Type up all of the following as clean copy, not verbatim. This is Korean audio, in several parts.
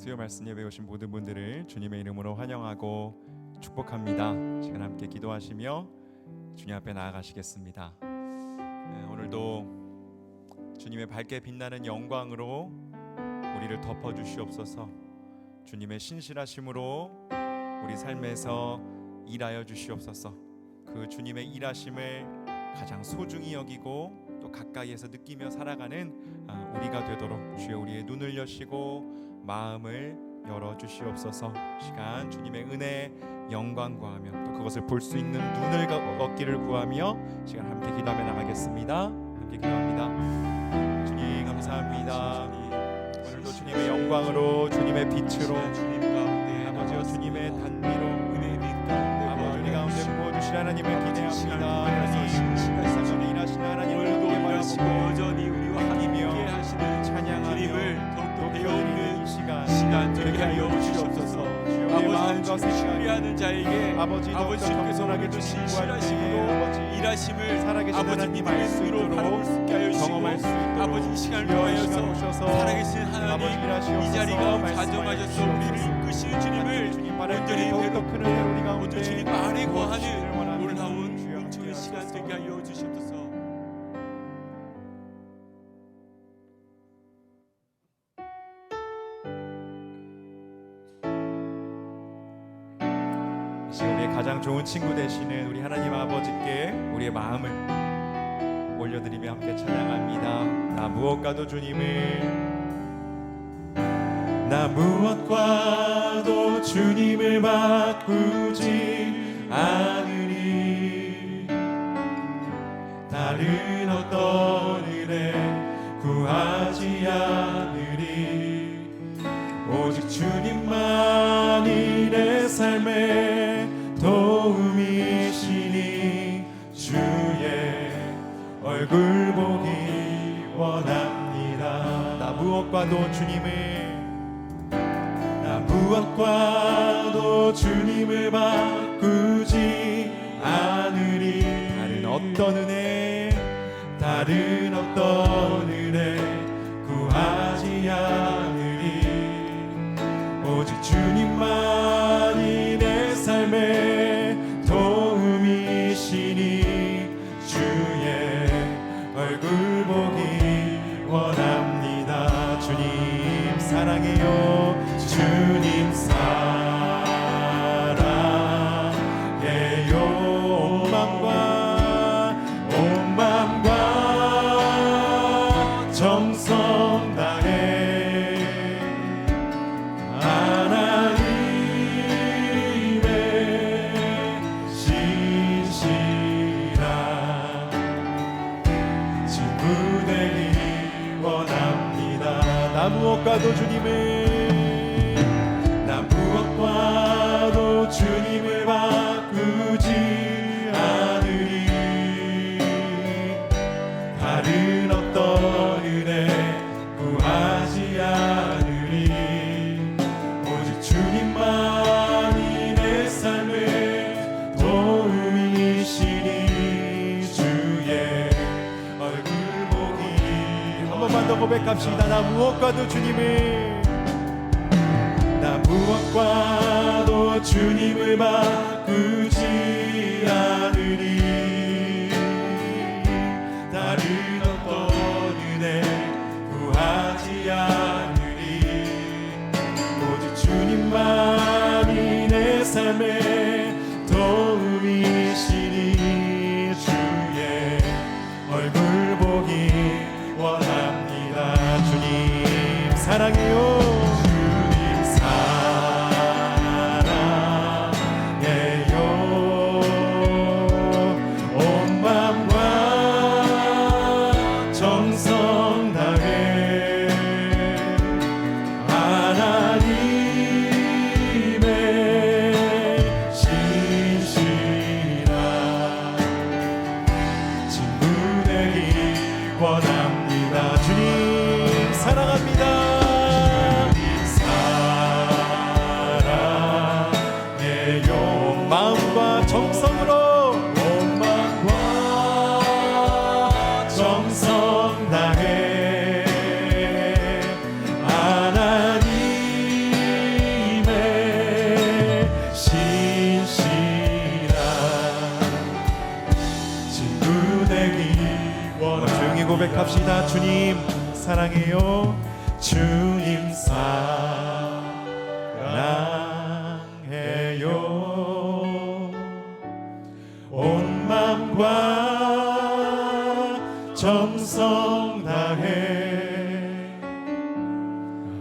수요 말씀 예배 오신 모든 분들을 주님의 이름으로 환영하고 축복합니다. 시간 함께 기도하시며 주님 앞에 나아가시겠습니다. 오늘도 주님의 밝게 빛나는 영광으로 우리를 덮어주시옵소서. 주님의 신실하심으로 우리 삶에서 일하여 주시옵소서. 그 주님의 일하심을 가장 소중히 여기고 또 가까이에서 느끼며 살아가는 우리가 되도록 주여 우리의 눈을 여시고 마음을 열어주시옵소서. 시간 주님의 은혜 영광 구하며 또 그것을 볼 수 있는 눈을 얻기를 구하며 시간 함께 기도하며 나가겠습니다. 함께 기도합니다. 주님 감사합니다. 오늘도 주님의 영광으로 주님의 빛으로 아버지와 주님의 단미로 아버지 우리 가운데 부어주실 하나님을 기대합니다. 하나님 일하시는 하나님을 함께 바라보고 여전히 우리와 함께 하시는 찬양하며 주님을 더욱더 배우는 시간 되게 하여 주시옵소서. 아버지 신뢰하는 자에게 아버지 주님께서 오늘도 신실하심으로 일하심을 아버지 믿음의 눈으로 바라볼 수 있게 하여 주시고 아버지 이 시간을 통하여서 살아계신 하나님 이 자리가 가정하셔서 우리를 이끄시는 주님을 온전히 배우고 오늘 주님 말에 거하는 놀라운 은총의 시간 되게 하여 주시옵소서. 우리의 가장 좋은 친구 되시는 우리 하나님 아버지께 우리의 마음을 올려드리며 함께 찬양합니다. 나 무엇과도 주님을 바꾸지 않으리. 다른 어떤 은혜 구하지 않으리. 오직 주님만이 내 삶에 도움이시니 주의 얼굴 보기 원합니다. 나 무엇과도 주님을 바꾸지 않으리. 다른 어떤 은혜 구하지 않으리. 오직 주님만이 내 삶에 도움이시니 주의 얼굴 보기 원합니다. 주님 사랑해요. 주님 사랑해요. 온 마음과 정성 다해 하나님의 신실한 친구 되기 원합니다. 나 무엇과도 주님을 바꾸지 않으리. 다른 어떤 은혜 구하지 않으리. 오직 주님만이 내 삶에 도움이시니 주의 얼굴 보기. 한 번만 더 고백합시다. 나 무엇과도 주님을 바꾸지 않으리. 다른 어떤 은혜 구하지 않으리. 오직 주님만이 내 삶에 도움이시니 주의 얼굴 보기 원합니다. 주님 사랑해요. 원합니다. 주님 사랑합니다. 사랑해요. 마음과 정성으로 온 마음과 정성 다해 하나님의 함께 고백합시다. 주님 사랑해요. 주님 사랑해요. 온 맘과 정성 다해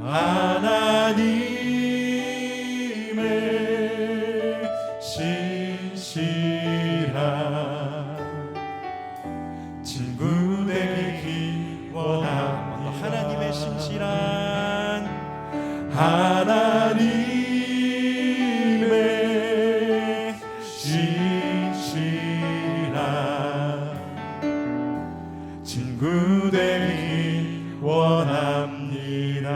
하나님의 신실한 친구 되기 원합니다. 하나님의 신실한 하나님의 신실한 친구 되기 원합니다.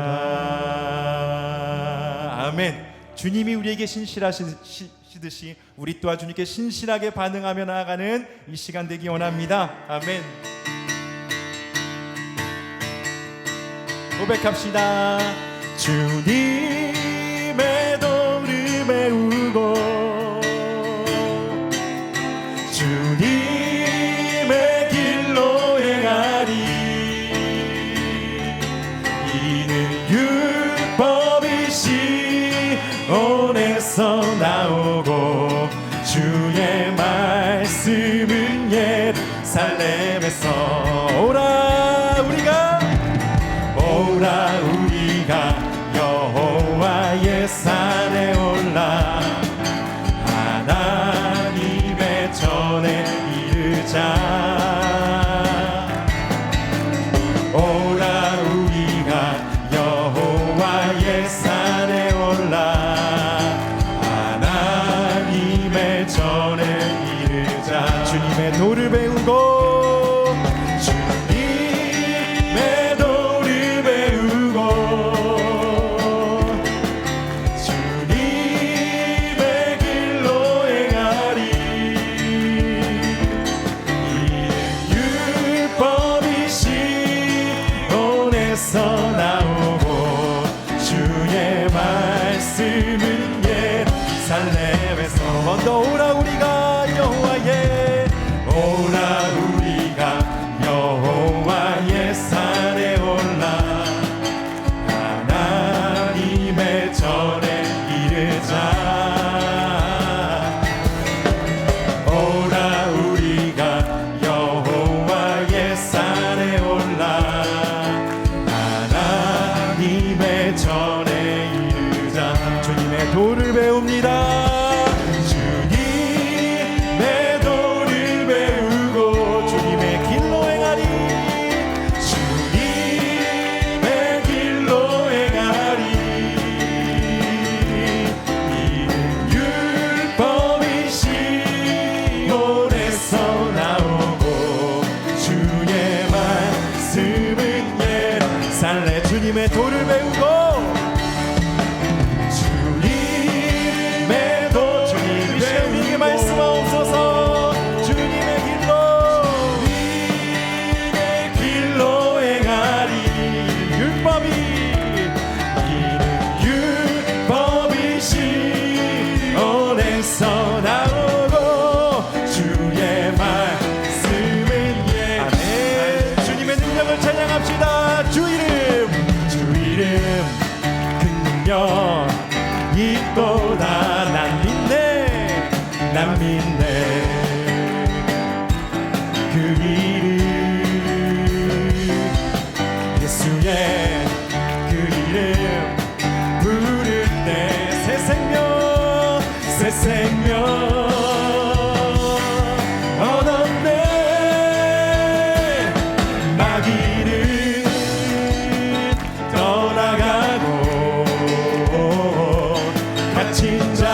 아멘. 주님이 우리에게 신실하시듯이 우리 또한 주님께 신실하게 반응하며 나아가는 이 시간 되기 원합니다. 아멘. 고백합시다. 주님의 도를 배우고 주님의 길로 행하리. 이는 율법이 시온에서 나오고 주의 말씀은 예루살렘에서 오라 우리가 여호와의 산에 올라 하나님의 전에 이르자. 오라 우리가 여호와의 산에 올라 하나님의 전에 이르자. 주님의 도를 배우고 먼저 오라 우리가 여호와의 산에 올라 하나님의 전에 이르자. 오라 우리가 여호와의 산에 올라 하나님의 전에 이르자. 주님의 도를 배웁니다. 주님의 도를 배우고 주님의 도 주님이 우리에게 말씀하옵소서. 주님의 길로 행하리. 율법이 시온에서 나오고 주의 말씀은 아멘. 주님의 능력을 찬양합시다. 주 이름 그 능력 있도다. 난 믿네 그 이름. 예수의 그 이름 부를 때 새 생명 얻었네. 마귀는 떠나가고 갇힌 자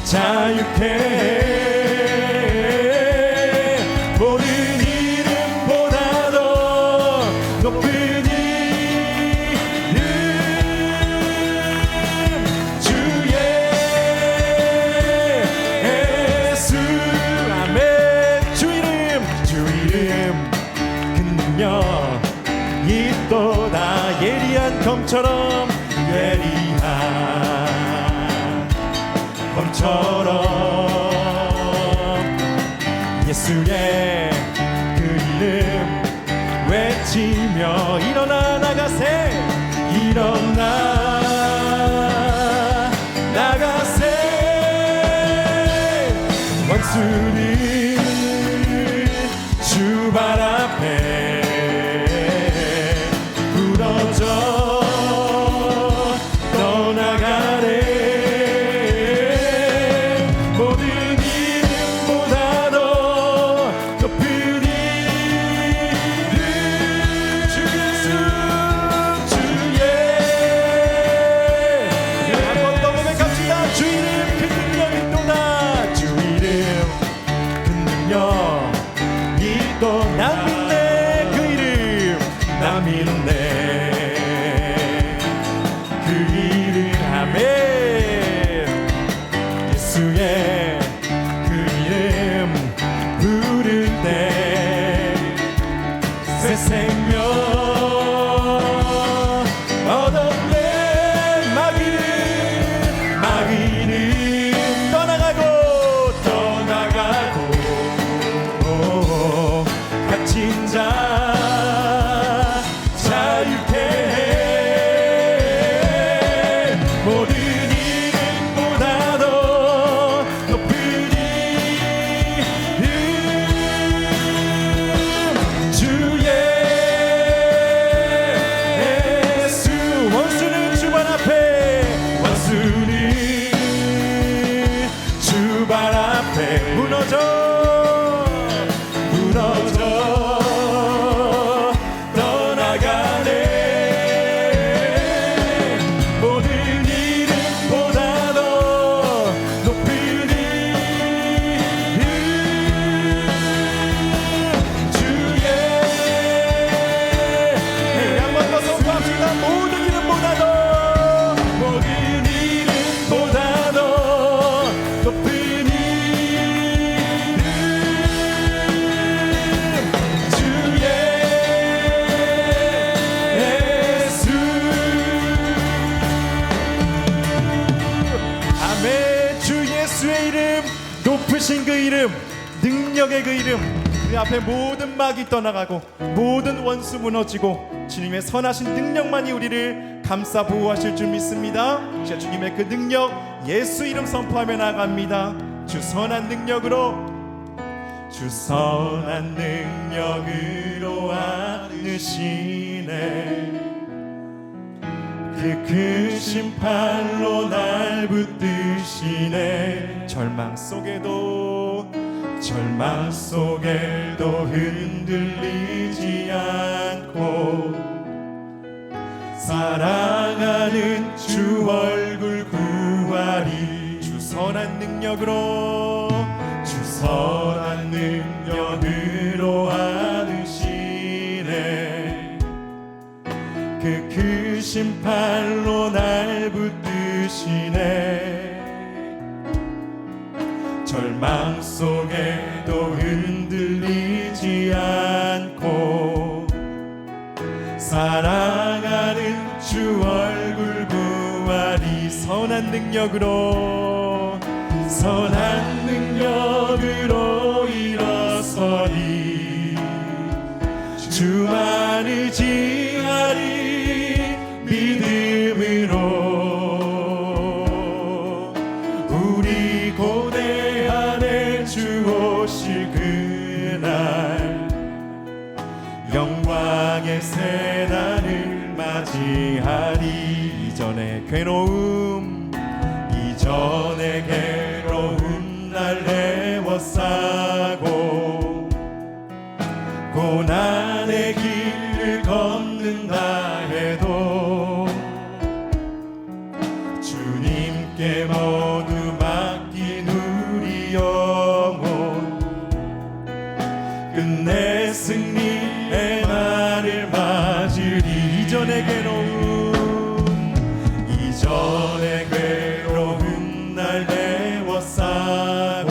자유케 보는 이름보다도 높은 이름 주 예수. 아멘. 주 이름 그 능력 있도다. 예리한 검처럼 예수의 그 이름 외치며 일어나 나가세 일어나 나가세 원수는 주 발 앞에 부러져 떠나가네 모든 이름보다 더 높은 이름 주 예수 주의 한번 더 고백합시다 주 이름 그 능력이 또다 주 이름 그 능력 또 난 믿네 그 이름 난 믿네 그 이름 아멘 예수의 그 이름 부를 때 새 생명 얻었네 마귀는 떠나가고 갇힌 자 자유케 해 모든 이름보다 더 높은 이름 주 예수 원수는 주 발 앞에 원수는 주 발 앞에 무너져 떠나가네 모든 이름보다 더 높은 이름 주 예수 한번 더 선포합시다 모든 이름보다 더 높은 예수의 이름 높으신 그 이름 능력의 그 이름 그 앞에 모든 막이 떠나가고 모든 원수 무너지고 주님의 선하신 능력만이 우리를 감싸 보호하실 줄 믿습니다. 이제 주님의 그 능력 예수 이름 선포하며 나갑니다. 주 선한 능력으로 안으시네 그 크신 팔로 날 붙드시네 절망 속에도 흔들리지 않고 사랑하는 주 얼굴 구하리 주 선한 능력으로 안으시네 그 크신 팔로 날 붙드시네 절망 속에도 흔들리지 않고 사랑하는 주 얼굴 구하리 선한 능력으로 일어서리 주만 의지하리 믿음으로 우리 고대 안에 주 오실 그날 영광의 새날을 맞이하리 이전의 괴로움 날 애워싸고 고난의 길을 걷는다 해도 주님께 모두 맡긴 우리 영혼 끝내 승리의 날을 맞으리 이전의 괴로움 날 애워싸고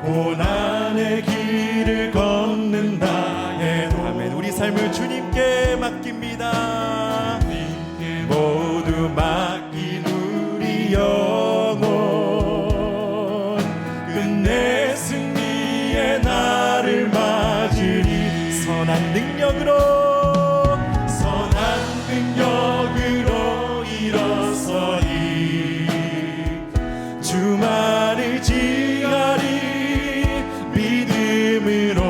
고난의 길을 걷는다 해도 아멘. 우리 삶을 주님께 맡깁니다. 모두 맡긴 우리 영혼 끝내 승리의 날을 맞으리 선한 선한 능력으로 일어서리 주만 의지하리 믿음으로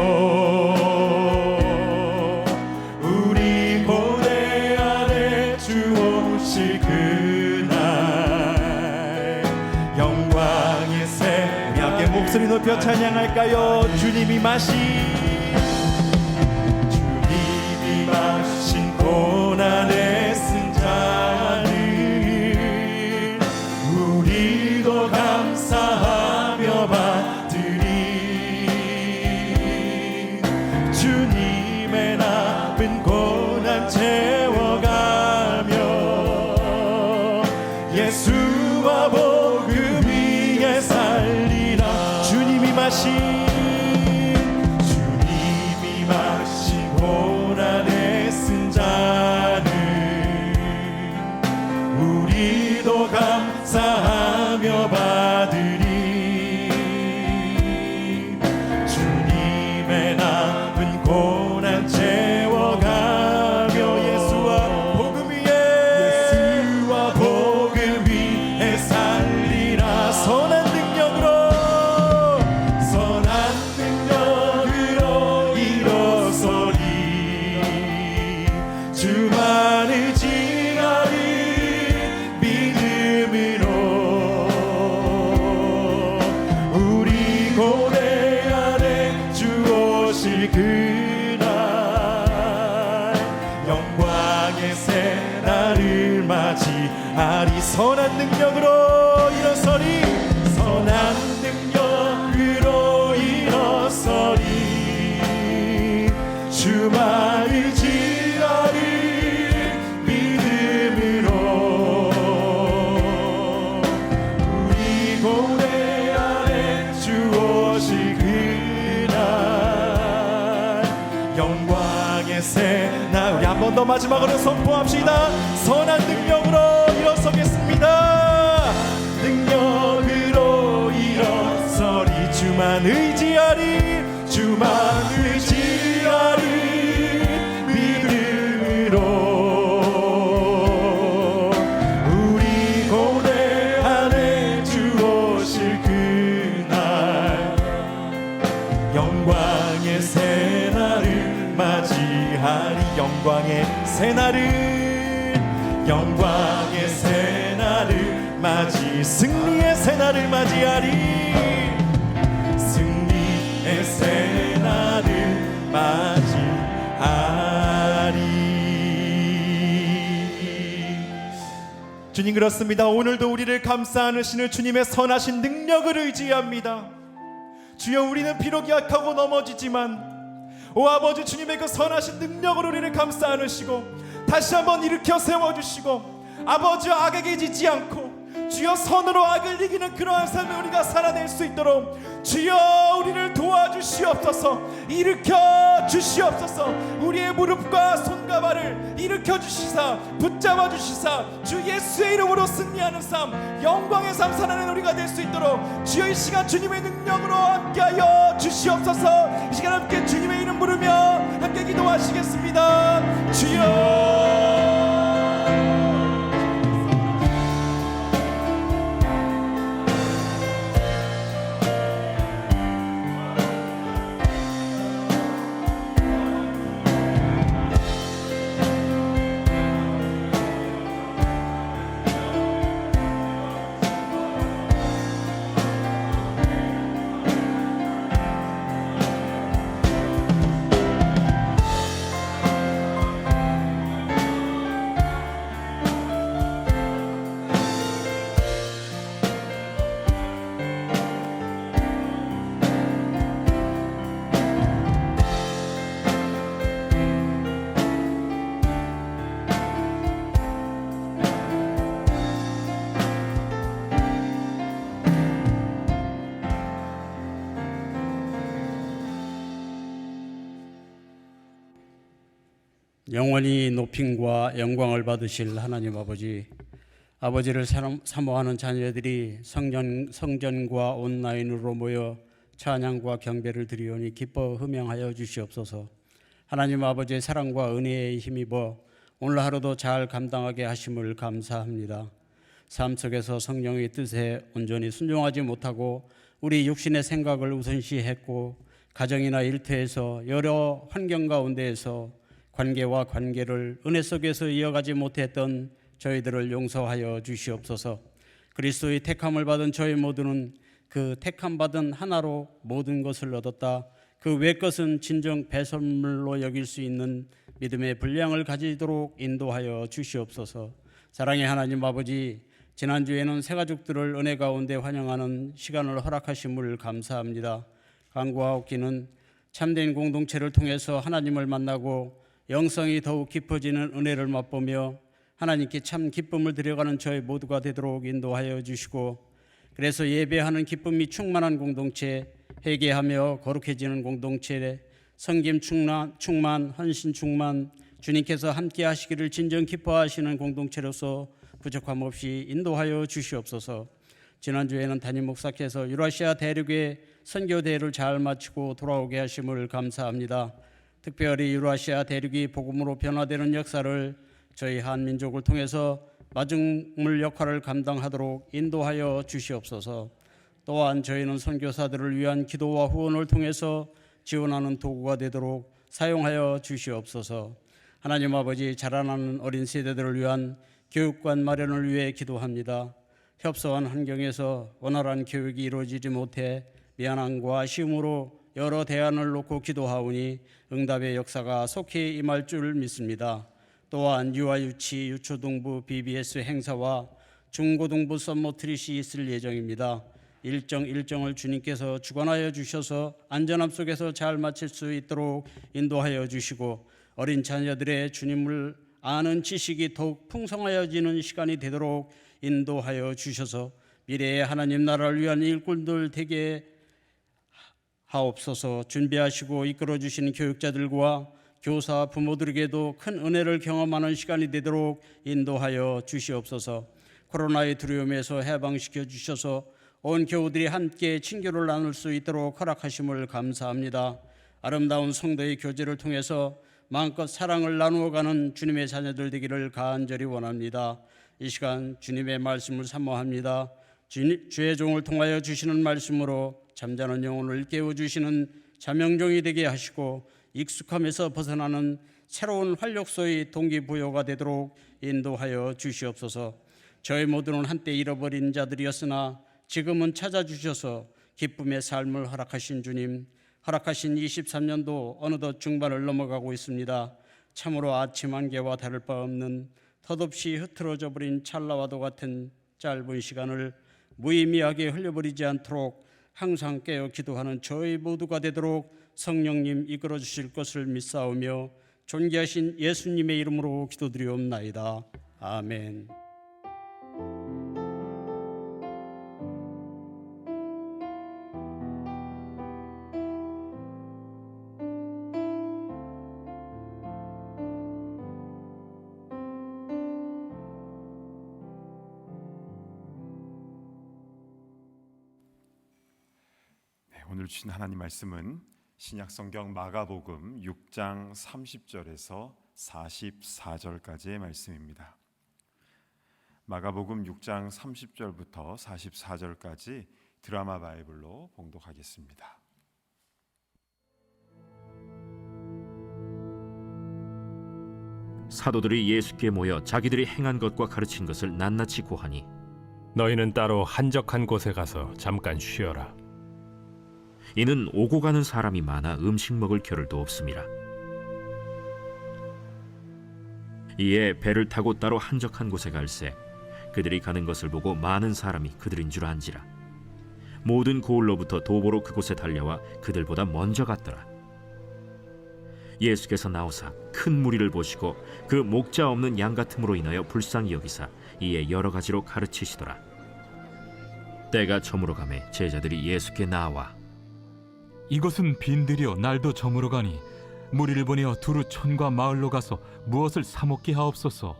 우리 고대 안에 주 오실 그날 영광의 새 우리 함께 목소리 높여 찬양할까요? 주님이 마신 고난의 쓴 잔을 우리도 감사하며 받으리 주님의 남은 고난 채워가며 예수와 복음 위에 살리라 주님이 마신 고난의 쓴 잔을 우리도 감사하며 받으리 주님의 남은 고난 채워가며 예수와 복음 위에 살리라 선한 능력으로 일어서리 주만 의지하리 믿음으로 우리 고대 안에 주 오실 그날 영광의 새 날을 맞이하리 선한 능력으로 일어서리 선한 능력으로 일어서리 주만 의지하리 믿음으로 우리 고대 안에 주 오실 그날 영광의 새날 우리 한 번 더 마지막으로 선포합시다. 선한 능력으로 일어서겠습니다. 능력으로 일어서리 주만 의지하리 믿음으로 우리 고대 안에 주 오실 그날 영광의 새날을 맞이하리 영광의 새날을 맞이 승리의 새날을 맞이하리 승리의 새날을 맞이하리 주님 그렇습니다. 오늘도 우리를 감싸 안으시는 주님의 선하신 능력을 의지합니다. 주여 우리는 비록 약하고 넘어지지만 오 아버지 주님의 그 선하신 능력으로 우리를 감싸 안으시고 다시 한번 일으켜 세워주시고 아버지 악에게 지지 않고 주여 선으로 악을 이기는 그러한 삶을 우리가 살아낼 수 있도록 주여 우리를 도와주시옵소서 일으켜 주시옵소서 우리의 무릎과 손과 발을 일으켜 주시사 붙잡아 주시사 주 예수의 이름으로 승리하는 삶 영광의 삶 살아내는 우리가 될 수 있도록 주여 이 시간 주님의 능력으로 함께하여 주시옵소서 이 시간 함께 주님의 이름 부르며 함께 기도하시겠습니다. 주여 영원히 높임과 영광을 받으실 하나님 아버지를 사모하는 자녀들이 성전과 온라인으로 모여 찬양과 경배를 드리오니 기뻐 흠양하여 주시옵소서. 하나님 아버지의 사랑과 은혜에 힘입어 오늘 하루도 잘 감당하게 하심을 감사합니다. 삶 속에서 성령의 뜻에 온전히 순종하지 못하고 우리 육신의 생각을 우선시했고 가정이나 일터에서 여러 환경 가운데에서 관계와 관계를 은혜 속에서 이어가지 못했던 저희들을 용서하여 주시옵소서. 그리스도의 택함을 받은 저희 모두는 그 택함 받은 하나로 모든 것을 얻었다. 그 외 것은 진정 배설물로 여길 수 있는 믿음의 분량을 가지도록 인도하여 주시옵소서. 사랑의 하나님 아버지, 지난주에는 새가족들을 은혜 가운데 환영하는 시간을 허락하심을 감사합니다. 강구와 옥기는 참된 공동체를 통해서 하나님을 만나고 영성이 더욱 깊어지는 은혜를 맛보며 하나님께 참 기쁨을 드려가는 저희 모두가 되도록 인도하여 주시고, 그래서 예배하는 기쁨이 충만한 공동체, 회개하며 거룩해지는 공동체, 성김 충만, 헌신 충만, 주님께서 함께 하시기를 진정 기뻐하시는 공동체로서 부족함 없이 인도하여 주시옵소서. 지난주에는 담임 목사께서 유라시아 대륙의 선교 대회를 잘 마치고 돌아오게 하심을 감사합니다. 특별히 유라시아 대륙이 복음으로 변화되는 역사를 저희 한민족을 통해서 마중물 역할을 감당하도록 인도하여 주시옵소서. 또한 저희는 선교사들을 위한 기도와 후원을 통해서 지원하는 도구가 되도록 사용하여 주시옵소서. 하나님 아버지, 자라나는 어린 세대들을 위한 교육관 마련을 위해 기도합니다. 협소한 환경에서 원활한 교육이 이루어지지 못해 미안함과 아쉬움으로 여러 대안을 놓고 기도하오니 응답의 역사가 속히 임할 줄 믿습니다. 또한 유아유치, 유초등부 BBS 행사와 중고등부 썸머트릿이 있을 예정입니다. 일정을 주님께서 주관하여 주셔서 안전함 속에서 잘 마칠 수 있도록 인도하여 주시고, 어린 자녀들의 주님을 아는 지식이 더욱 풍성하여지는 시간이 되도록 인도하여 주셔서 미래의 하나님 나라를 위한 일꾼들 되게 하옵소서. 준비하시고 이끌어 주시는 교육자들과 교사, 부모들에게도 큰 은혜를 경험하는 시간이 되도록 인도하여 주시옵소서. 코로나의 두려움에서 해방시켜 주셔서 온 교우들이 함께 친교를 나눌 수 있도록 허락하심을 감사합니다. 아름다운 성도의 교제를 통해서 마음껏 사랑을 나누어가는 주님의 자녀들 되기를 간절히 원합니다. 이 시간 주님의 말씀을 사모합니다. 주의 종을 통하여 주시는 말씀으로 잠자는 영혼을 깨워주시는 자명종이 되게 하시고 익숙함에서 벗어나는 새로운 활력소의 동기부여가 되도록 인도하여 주시옵소서. 저희 모두는 한때 잃어버린 자들이었으나 지금은 찾아주셔서 기쁨의 삶을 허락하신 주님, 허락하신 23년도 어느덧 중반을 넘어가고 있습니다. 참으로 아침 안개와 다를 바 없는 덧없이 흐트러져 버린 찰나와도 같은 짧은 시간을 무의미하게 흘려버리지 않도록 항상 깨어 기도하는 저희 모두가 되도록 성령님 이끌어 주실 것을 믿사오며 존귀하신 예수님의 이름으로 기도드리옵나이다. 아멘. 오늘 주신 하나님 말씀은 신약성경 마가복음 6장 30절에서 44절까지의 말씀입니다. 마가복음 6장 30절부터 44절까지 드라마 바이블로 봉독하겠습니다. 사도들이 예수께 모여 자기들이 행한 것과 가르친 것을 낱낱이 고하니, 너희는 따로 한적한 곳에 가서 잠깐 쉬어라. 이는 오고 가는 사람이 많아 음식 먹을 겨를도 없음이라. 이에 배를 타고 따로 한적한 곳에 갈새 그들이 가는 것을 보고 많은 사람이 그들인 줄 안지라. 모든 고을로부터 도보로 그곳에 달려와 그들보다 먼저 갔더라. 예수께서 나오사 큰 무리를 보시고 그 목자 없는 양 같음으로 인하여 불쌍히 여기사 이에 여러 가지로 가르치시더라. 때가 저물어 가매 제자들이 예수께 나와 이것은 빈들이요 날도 저물어 가니 무리를 보내어 두루 촌과 마을로 가서 무엇을 사 먹게 하옵소서.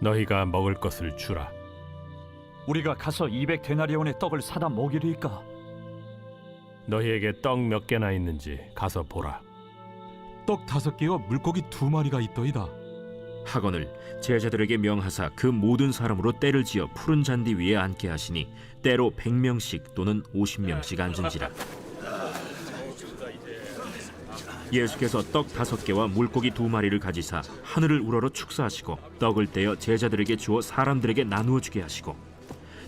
너희가 먹을 것을 주라. 우리가 가서 200데나리온의 떡을 사다 먹이리까? 너희에게 떡 몇 개나 있는지 가서 보라. 떡 5개와 물고기 2마리가 있더이다. 하거늘 제자들에게 명하사 그 모든 사람으로 때를 지어 푸른 잔디 위에 앉게 하시니 때로 100명씩 또는 50명씩 앉은지라. 예수께서 떡 5개와 물고기 2마리를 가지사 하늘을 우러러 축사하시고 떡을 떼어 제자들에게 주어 사람들에게 나누어 주게 하시고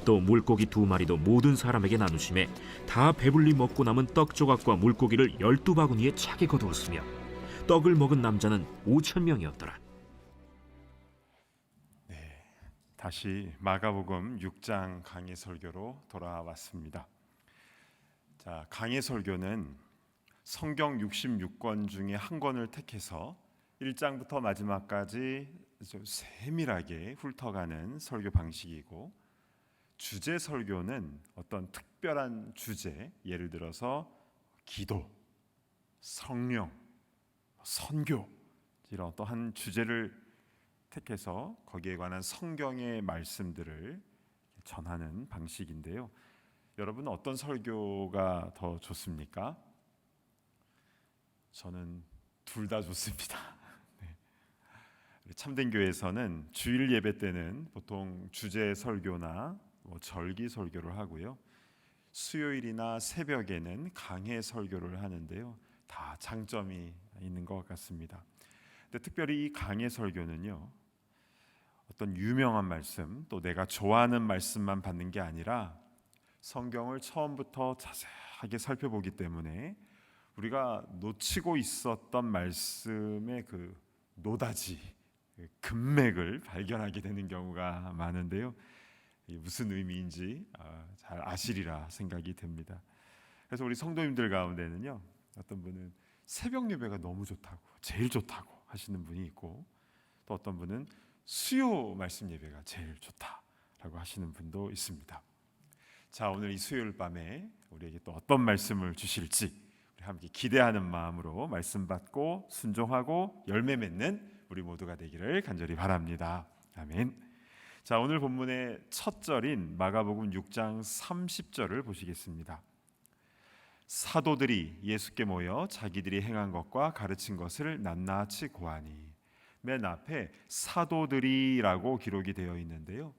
또 물고기 2마리도 모든 사람에게 나누심에 다 배불리 먹고 남은 떡 조각과 물고기를 12바구니에 차게 거두었으며 떡을 먹은 남자는 5,000명이었더라. 다시 마가복음 6장 강해 설교로 돌아왔습니다. 자, 강해 설교는 성경 66권 중에 한 권을 택해서 1장부터 마지막까지 세밀하게 훑어가는 설교 방식이고, 주제 설교는 어떤 특별한 주제, 예를 들어서 기도, 성령, 선교, 이런 어떠한 주제를 택해서 거기에 관한 성경의 말씀들을 전하는 방식인데요. 여러분은 어떤 설교가 더 좋습니까? 저는 둘 다 좋습니다. 참된 교회에서는 주일 예배 때는 보통 주제 설교나 절기 설교를 하고요. 수요일이나 새벽에는 강해 설교를 하는데요. 다 장점이 있는 것 같습니다. 근데 특별히 이 강해 설교는요, 어떤 유명한 말씀, 또 내가 좋아하는 말씀만 받는 게 아니라 성경을 처음부터 자세하게 살펴보기 때문에 우리가 놓치고 있었던 말씀의 그 노다지, 금맥을 발견하게 되는 경우가 많은데요. 무슨 의미인지 잘 아시리라 생각이 됩니다. 그래서 우리 성도님들 가운데는요, 어떤 분은 새벽 예배가 너무 좋다고, 제일 좋다고 하시는 분이 있고, 또 어떤 분은 수요 말씀 예배가 제일 좋다라고 하시는 분도 있습니다. 자, 오늘 이 수요일 밤에 우리에게 또 어떤 말씀을 주실지 우리 함께 기대하는 마음으로 말씀 받고 순종하고 열매 맺는 우리 모두가 되기를 간절히 바랍니다. 아멘. 자, 오늘 본문의 첫 절인 마가복음 6장 30절을 보시겠습니다. 사도들이 예수께 모여 자기들이 행한 것과 가르친 것을 낱낱이 고하니. 맨 앞에 사도들이라고 기록이 되어 있는데요.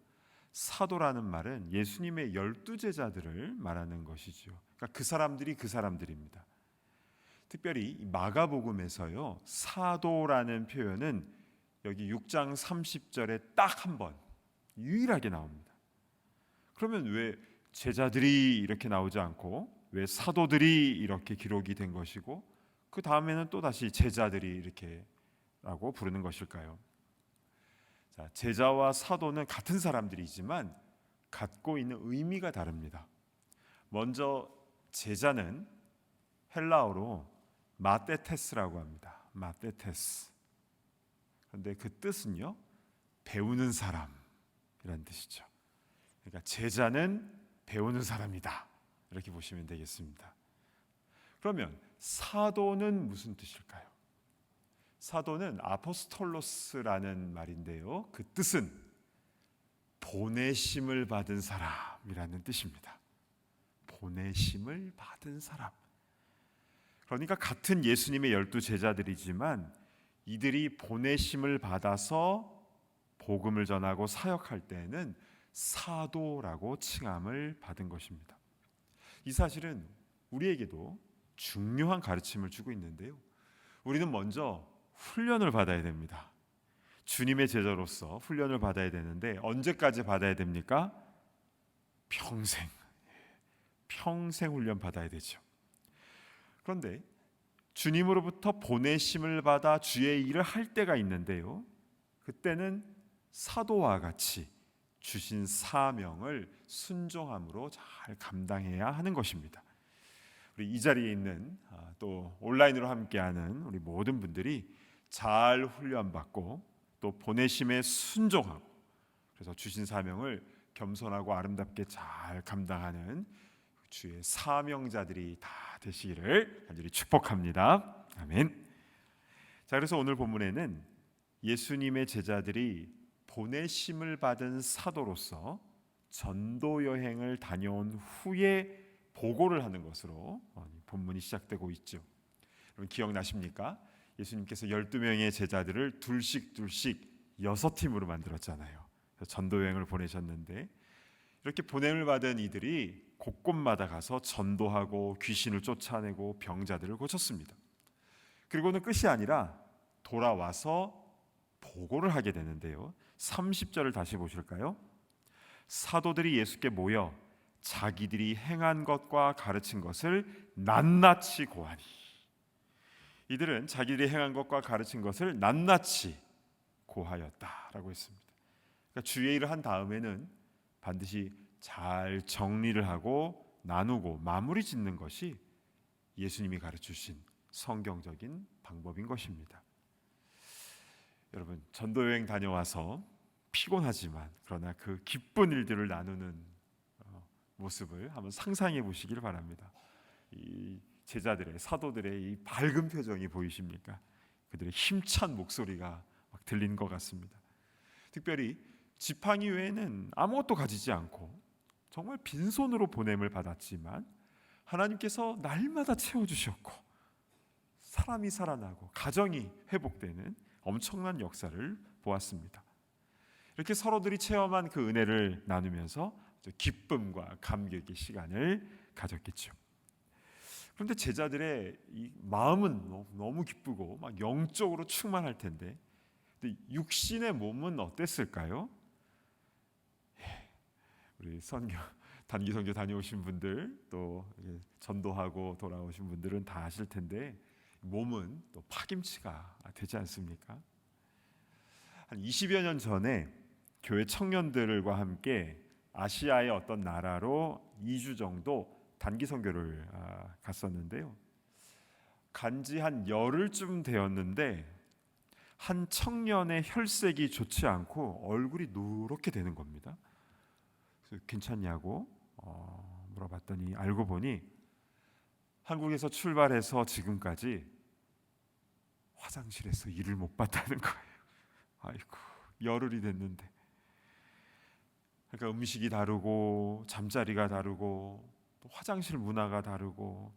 사도라는 말은 예수님의 12제자들을 말하는 것이죠. 그러니까 그 사람들입니다. 특별히 마가복음에서요, 사도라는 표현은 여기 6장 30절에 딱 한 번 유일하게 나옵니다. 그러면 왜 제자들이 이렇게 나오지 않고 왜 사도들이 이렇게 기록이 된 것이고 그 다음에는 또 다시 제자들이 이렇게 라고 부르는 것일까요? 자, 제자와 사도는 같은 사람들이지만 갖고 있는 의미가 다릅니다. 먼저 제자는 헬라어로 마테테스라고 합니다. 마테테스. 그런데 그 뜻은요, 배우는 사람이라는 뜻이죠. 그러니까 제자는 배우는 사람이다, 이렇게 보시면 되겠습니다. 그러면 사도는 무슨 뜻일까요? 사도는 아포스톨로스라는 말인데요, 그 뜻은 보내심을 받은 사람이라는 뜻입니다. 보내심을 받은 사람. 그러니까 같은 예수님의 12제자들이지만 이들이 보내심을 받아서 복음을 전하고 사역할 때에는 사도라고 칭함을 받은 것입니다. 이 사실은 우리에게도 중요한 가르침을 주고 있는데요, 우리는 먼저 훈련을 받아야 됩니다. 주님의 제자로서 훈련을 받아야 되는데 언제까지 받아야 됩니까? 평생 훈련 받아야 되죠. 그런데 주님으로부터 보내심을 받아 주의 일을 할 때가 있는데요, 그때는 사도와 같이 주신 사명을 순종함으로 잘 감당해야 하는 것입니다. 우리 이 자리에 있는 또 온라인으로 함께하는 우리 모든 분들이 잘 훈련받고 또 보내심에 순종하고 그래서 주신 사명을 겸손하고 아름답게 잘 감당하는 주의 사명자들이 다 되시기를 간절히 축복합니다. 아멘. 자, 그래서 오늘 본문에는 예수님의 제자들이 보내심을 받은 사도로서 전도 여행을 다녀온 후에 보고를 하는 것으로 본문이 시작되고 있죠. 여러분 기억나십니까? 예수님께서 12명의 제자들을 둘씩 6팀으로 만들었잖아요. 전도 여행을 보내셨는데 이렇게 보냄을 받은 이들이 곳곳마다 가서 전도하고 귀신을 쫓아내고 병자들을 고쳤습니다. 그리고는 끝이 아니라 돌아와서 보고를 하게 되는데요. 30절을 다시 보실까요? 사도들이 예수께 모여 자기들이 행한 것과 가르친 것을 낱낱이 고하니, 이들은 자기들이 행한 것과 가르친 것을 낱낱이 고하였다라고 했습니다. 그러니까 주의 일을 한 다음에는 반드시 잘 정리를 하고 나누고 마무리 짓는 것이 예수님이 가르치신 성경적인 방법인 것입니다. 여러분, 전도 여행 다녀와서 피곤하지만 그러나 그 기쁜 일들을 나누는 모습을 한번 상상해 보시길 바랍니다. 이 제자들의, 사도들의 이 밝은 표정이 보이십니까? 그들의 힘찬 목소리가 막 들린 것 같습니다. 특별히 지팡이 외에는 아무것도 가지지 않고 정말 빈손으로 보냄을 받았지만 하나님께서 날마다 채워주셨고 사람이 살아나고 가정이 회복되는 엄청난 역사를 보았습니다. 이렇게 서로들이 체험한 그 은혜를 나누면서 기쁨과 감격의 시간을 가졌겠죠. 그런데 제자들의 이 마음은 너무 기쁘고 막 영적으로 충만할 텐데, 근데 육신의 몸은 어땠을까요? 우리 단기 선교 다녀오신 분들, 또 전도하고 돌아오신 분들은 다 아실 텐데 몸은 또 파김치가 되지 않습니까? 한 20여 년 전에 교회 청년들과 함께 아시아의 어떤 나라로 2주 정도 단기 선교를 갔었는데요. 간지 한 열흘쯤 되었는데 한 청년의 혈색이 좋지 않고 얼굴이 누렇게 되는 겁니다. 그래서 괜찮냐고 물어봤더니 알고 보니 한국에서 출발해서 지금까지 화장실에서 일을 못 봤다는 거예요. 아이고, 열흘이 됐는데. 그러니까 음식이 다르고 잠자리가 다르고 또 화장실 문화가 다르고,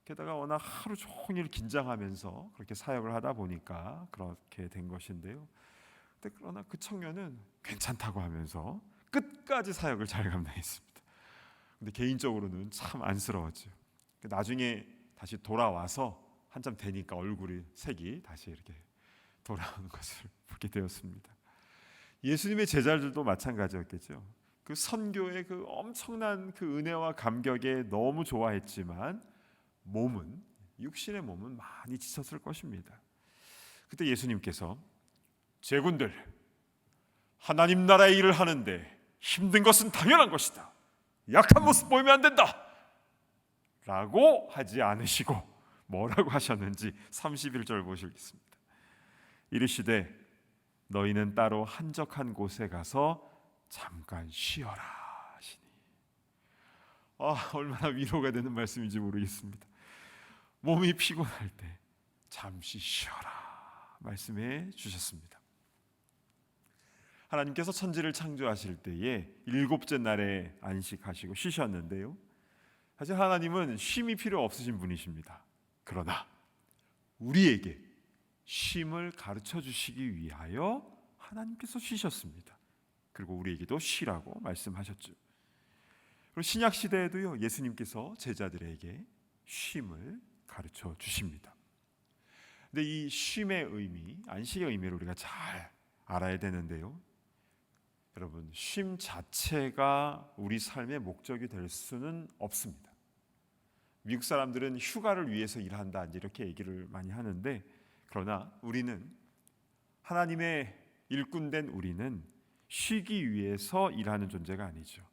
게다가 워낙 하루 종일 긴장하면서 그렇게 사역을 하다 보니까 그렇게 된 것인데요. 근데 그러나 그 청년은 괜찮다고 하면서 끝까지 사역을 잘 감당했습니다. 근데 개인적으로는 참 안쓰러웠죠. 나중에 다시 돌아와서 한참 되니까 얼굴이 색이 다시 이렇게 돌아오는 것을 보게 되었습니다. 예수님의 제자들도 마찬가지였겠죠. 그 선교의 그 엄청난 그 은혜와 감격에 너무 좋아했지만 몸은, 육신의 몸은 많이 지쳤을 것입니다. 그때 예수님께서 제군들, 하나님 나라의 일을 하는데 힘든 것은 당연한 것이다. 약한 모습 보이면 안 된다. 라고 하지 않으시고 뭐라고 하셨는지 31절 보시겠습니다. 이르시되 너희는 따로 한적한 곳에 가서 잠깐 쉬어라 하시니. 얼마나 위로가 되는 말씀인지 모르겠습니다. 몸이 피곤할 때 잠시 쉬어라 말씀해 주셨습니다. 하나님께서 천지를 창조하실 때에 7째 날에 안식하시고 쉬셨는데요, 사실 하나님은 쉼이 필요 없으신 분이십니다. 그러나 우리에게 쉼을 가르쳐 주시기 위하여 하나님께서 쉬셨습니다. 그리고 우리에게도 쉬라고 말씀하셨죠. 그리고 신약 시대에도요, 예수님께서 제자들에게 쉼을 가르쳐 주십니다. 근데 이 쉼의 의미, 안식의 의미를 우리가 잘 알아야 되는데요, 여러분, 쉼 자체가 우리 삶의 목적이 될 수는 없습니다. 미국 사람들은 휴가를 위해서 일한다 이렇게 얘기를 많이 하는데, 그러나 우리는, 하나님의 일꾼된 우리는 쉬기 위해서 일하는 존재가 아니죠.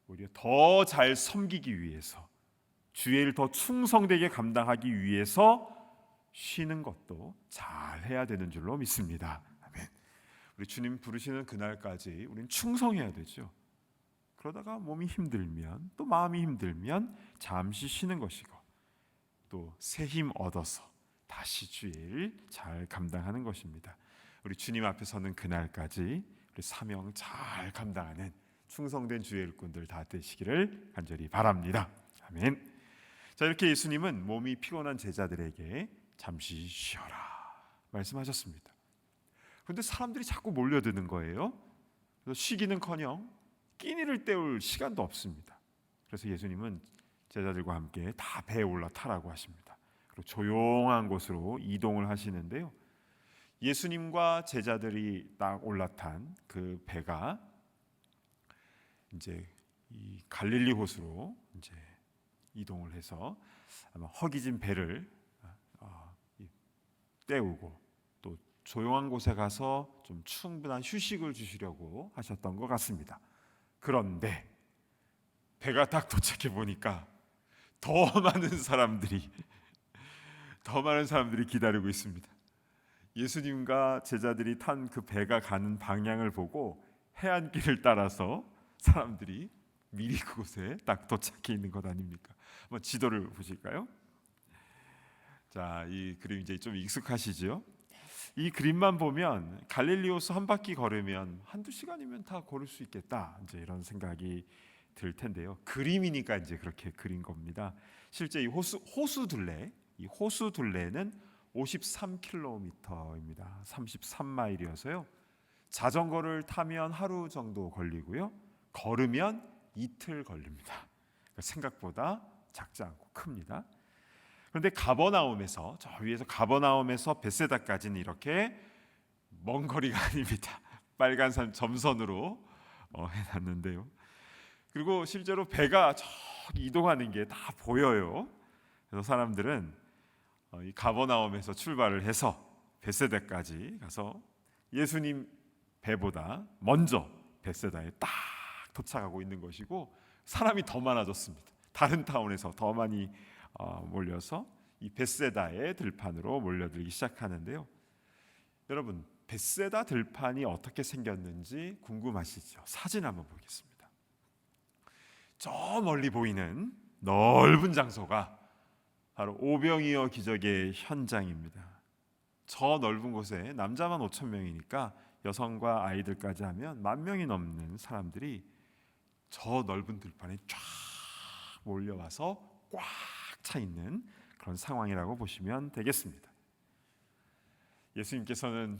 오히려 더 잘 섬기기 위해서, 주의 일 더 충성되게 감당하기 위해서 쉬는 것도 잘 해야 되는 줄로 믿습니다. 아멘. 우리 주님 부르시는 그날까지 우리는 충성해야 되죠. 그러다가 몸이 힘들면, 또 마음이 힘들면 잠시 쉬는 것이고, 또 새 힘 얻어서 다시 주의 일 잘 감당하는 것입니다. 우리 주님 앞에 서는 그날까지 우리 사명 잘 감당하는 충성된 주의 일꾼들 다 되시기를 간절히 바랍니다. 아멘. 자, 이렇게 예수님은 몸이 피곤한 제자들에게 잠시 쉬어라 말씀하셨습니다. 그런데 사람들이 자꾸 몰려드는 거예요. 그래서 쉬기는커녕 끼니를 때울 시간도 없습니다. 그래서 예수님은 제자들과 함께 다 배에 올라타라고 하십니다. 그리고 조용한 곳으로 이동을 하시는데요. 예수님과 제자들이 딱 올라탄 그 배가 이제 이 갈릴리 호수로 이제 이동을 해서 아마 허기진 배를 때우고 또 조용한 곳에 가서 좀 충분한 휴식을 주시려고 하셨던 것 같습니다. 그런데 배가 딱 도착해 보니까 더 많은 사람들이 기다리고 있습니다. 예수님과 제자들이 탄 그 배가 가는 방향을 보고 해안길을 따라서 사람들이 미리 그곳에 딱 도착해 있는 것 아닙니까? 한번 지도를 보실까요? 자, 이 그림 이제 좀 익숙하시죠? 이 그림만 보면 갈릴리 호수 한 바퀴 걸으면 한두 시간이면 다 걸을 수 있겠다, 이제 이런 생각이 들 텐데요. 그림이니까 이제 그렇게 그린 겁니다. 실제 이 호수 둘레는 53km입니다. 33마일이어서요. 자전거를 타면 하루 정도 걸리고요. 걸으면 이틀 걸립니다. 그러니까 생각보다 작지 않고 큽니다. 그런데 가버나움에서 저 위에서 가버나움에서 벳세다까지는 이렇게 먼 거리가 아닙니다. 빨간 점선으로 해놨는데요. 그리고 실제로 배가 저기 이동하는 게 다 보여요. 그래서 사람들은 이 가버나움에서 출발을 해서 벳세다까지 가서 예수님 배보다 먼저 벳세다에 딱 도착하고 있는 것이고, 사람이 더 많아졌습니다. 다른 타운에서 더 많이 몰려서 이 벳세다의 들판으로 몰려들기 시작하는데요. 여러분, 벳세다 들판이 어떻게 생겼는지 궁금하시죠? 사진 한번 보겠습니다. 저 멀리 보이는 넓은 장소가 바로 오병이어 기적의 현장입니다. 저 넓은 곳에 남자만 5,000명이니까 여성과 아이들까지 하면 10,000명이 넘는 사람들이 저 넓은 들판에 쫙 몰려와서 꽉 차 있는 그런 상황이라고 보시면 되겠습니다. 예수님께서는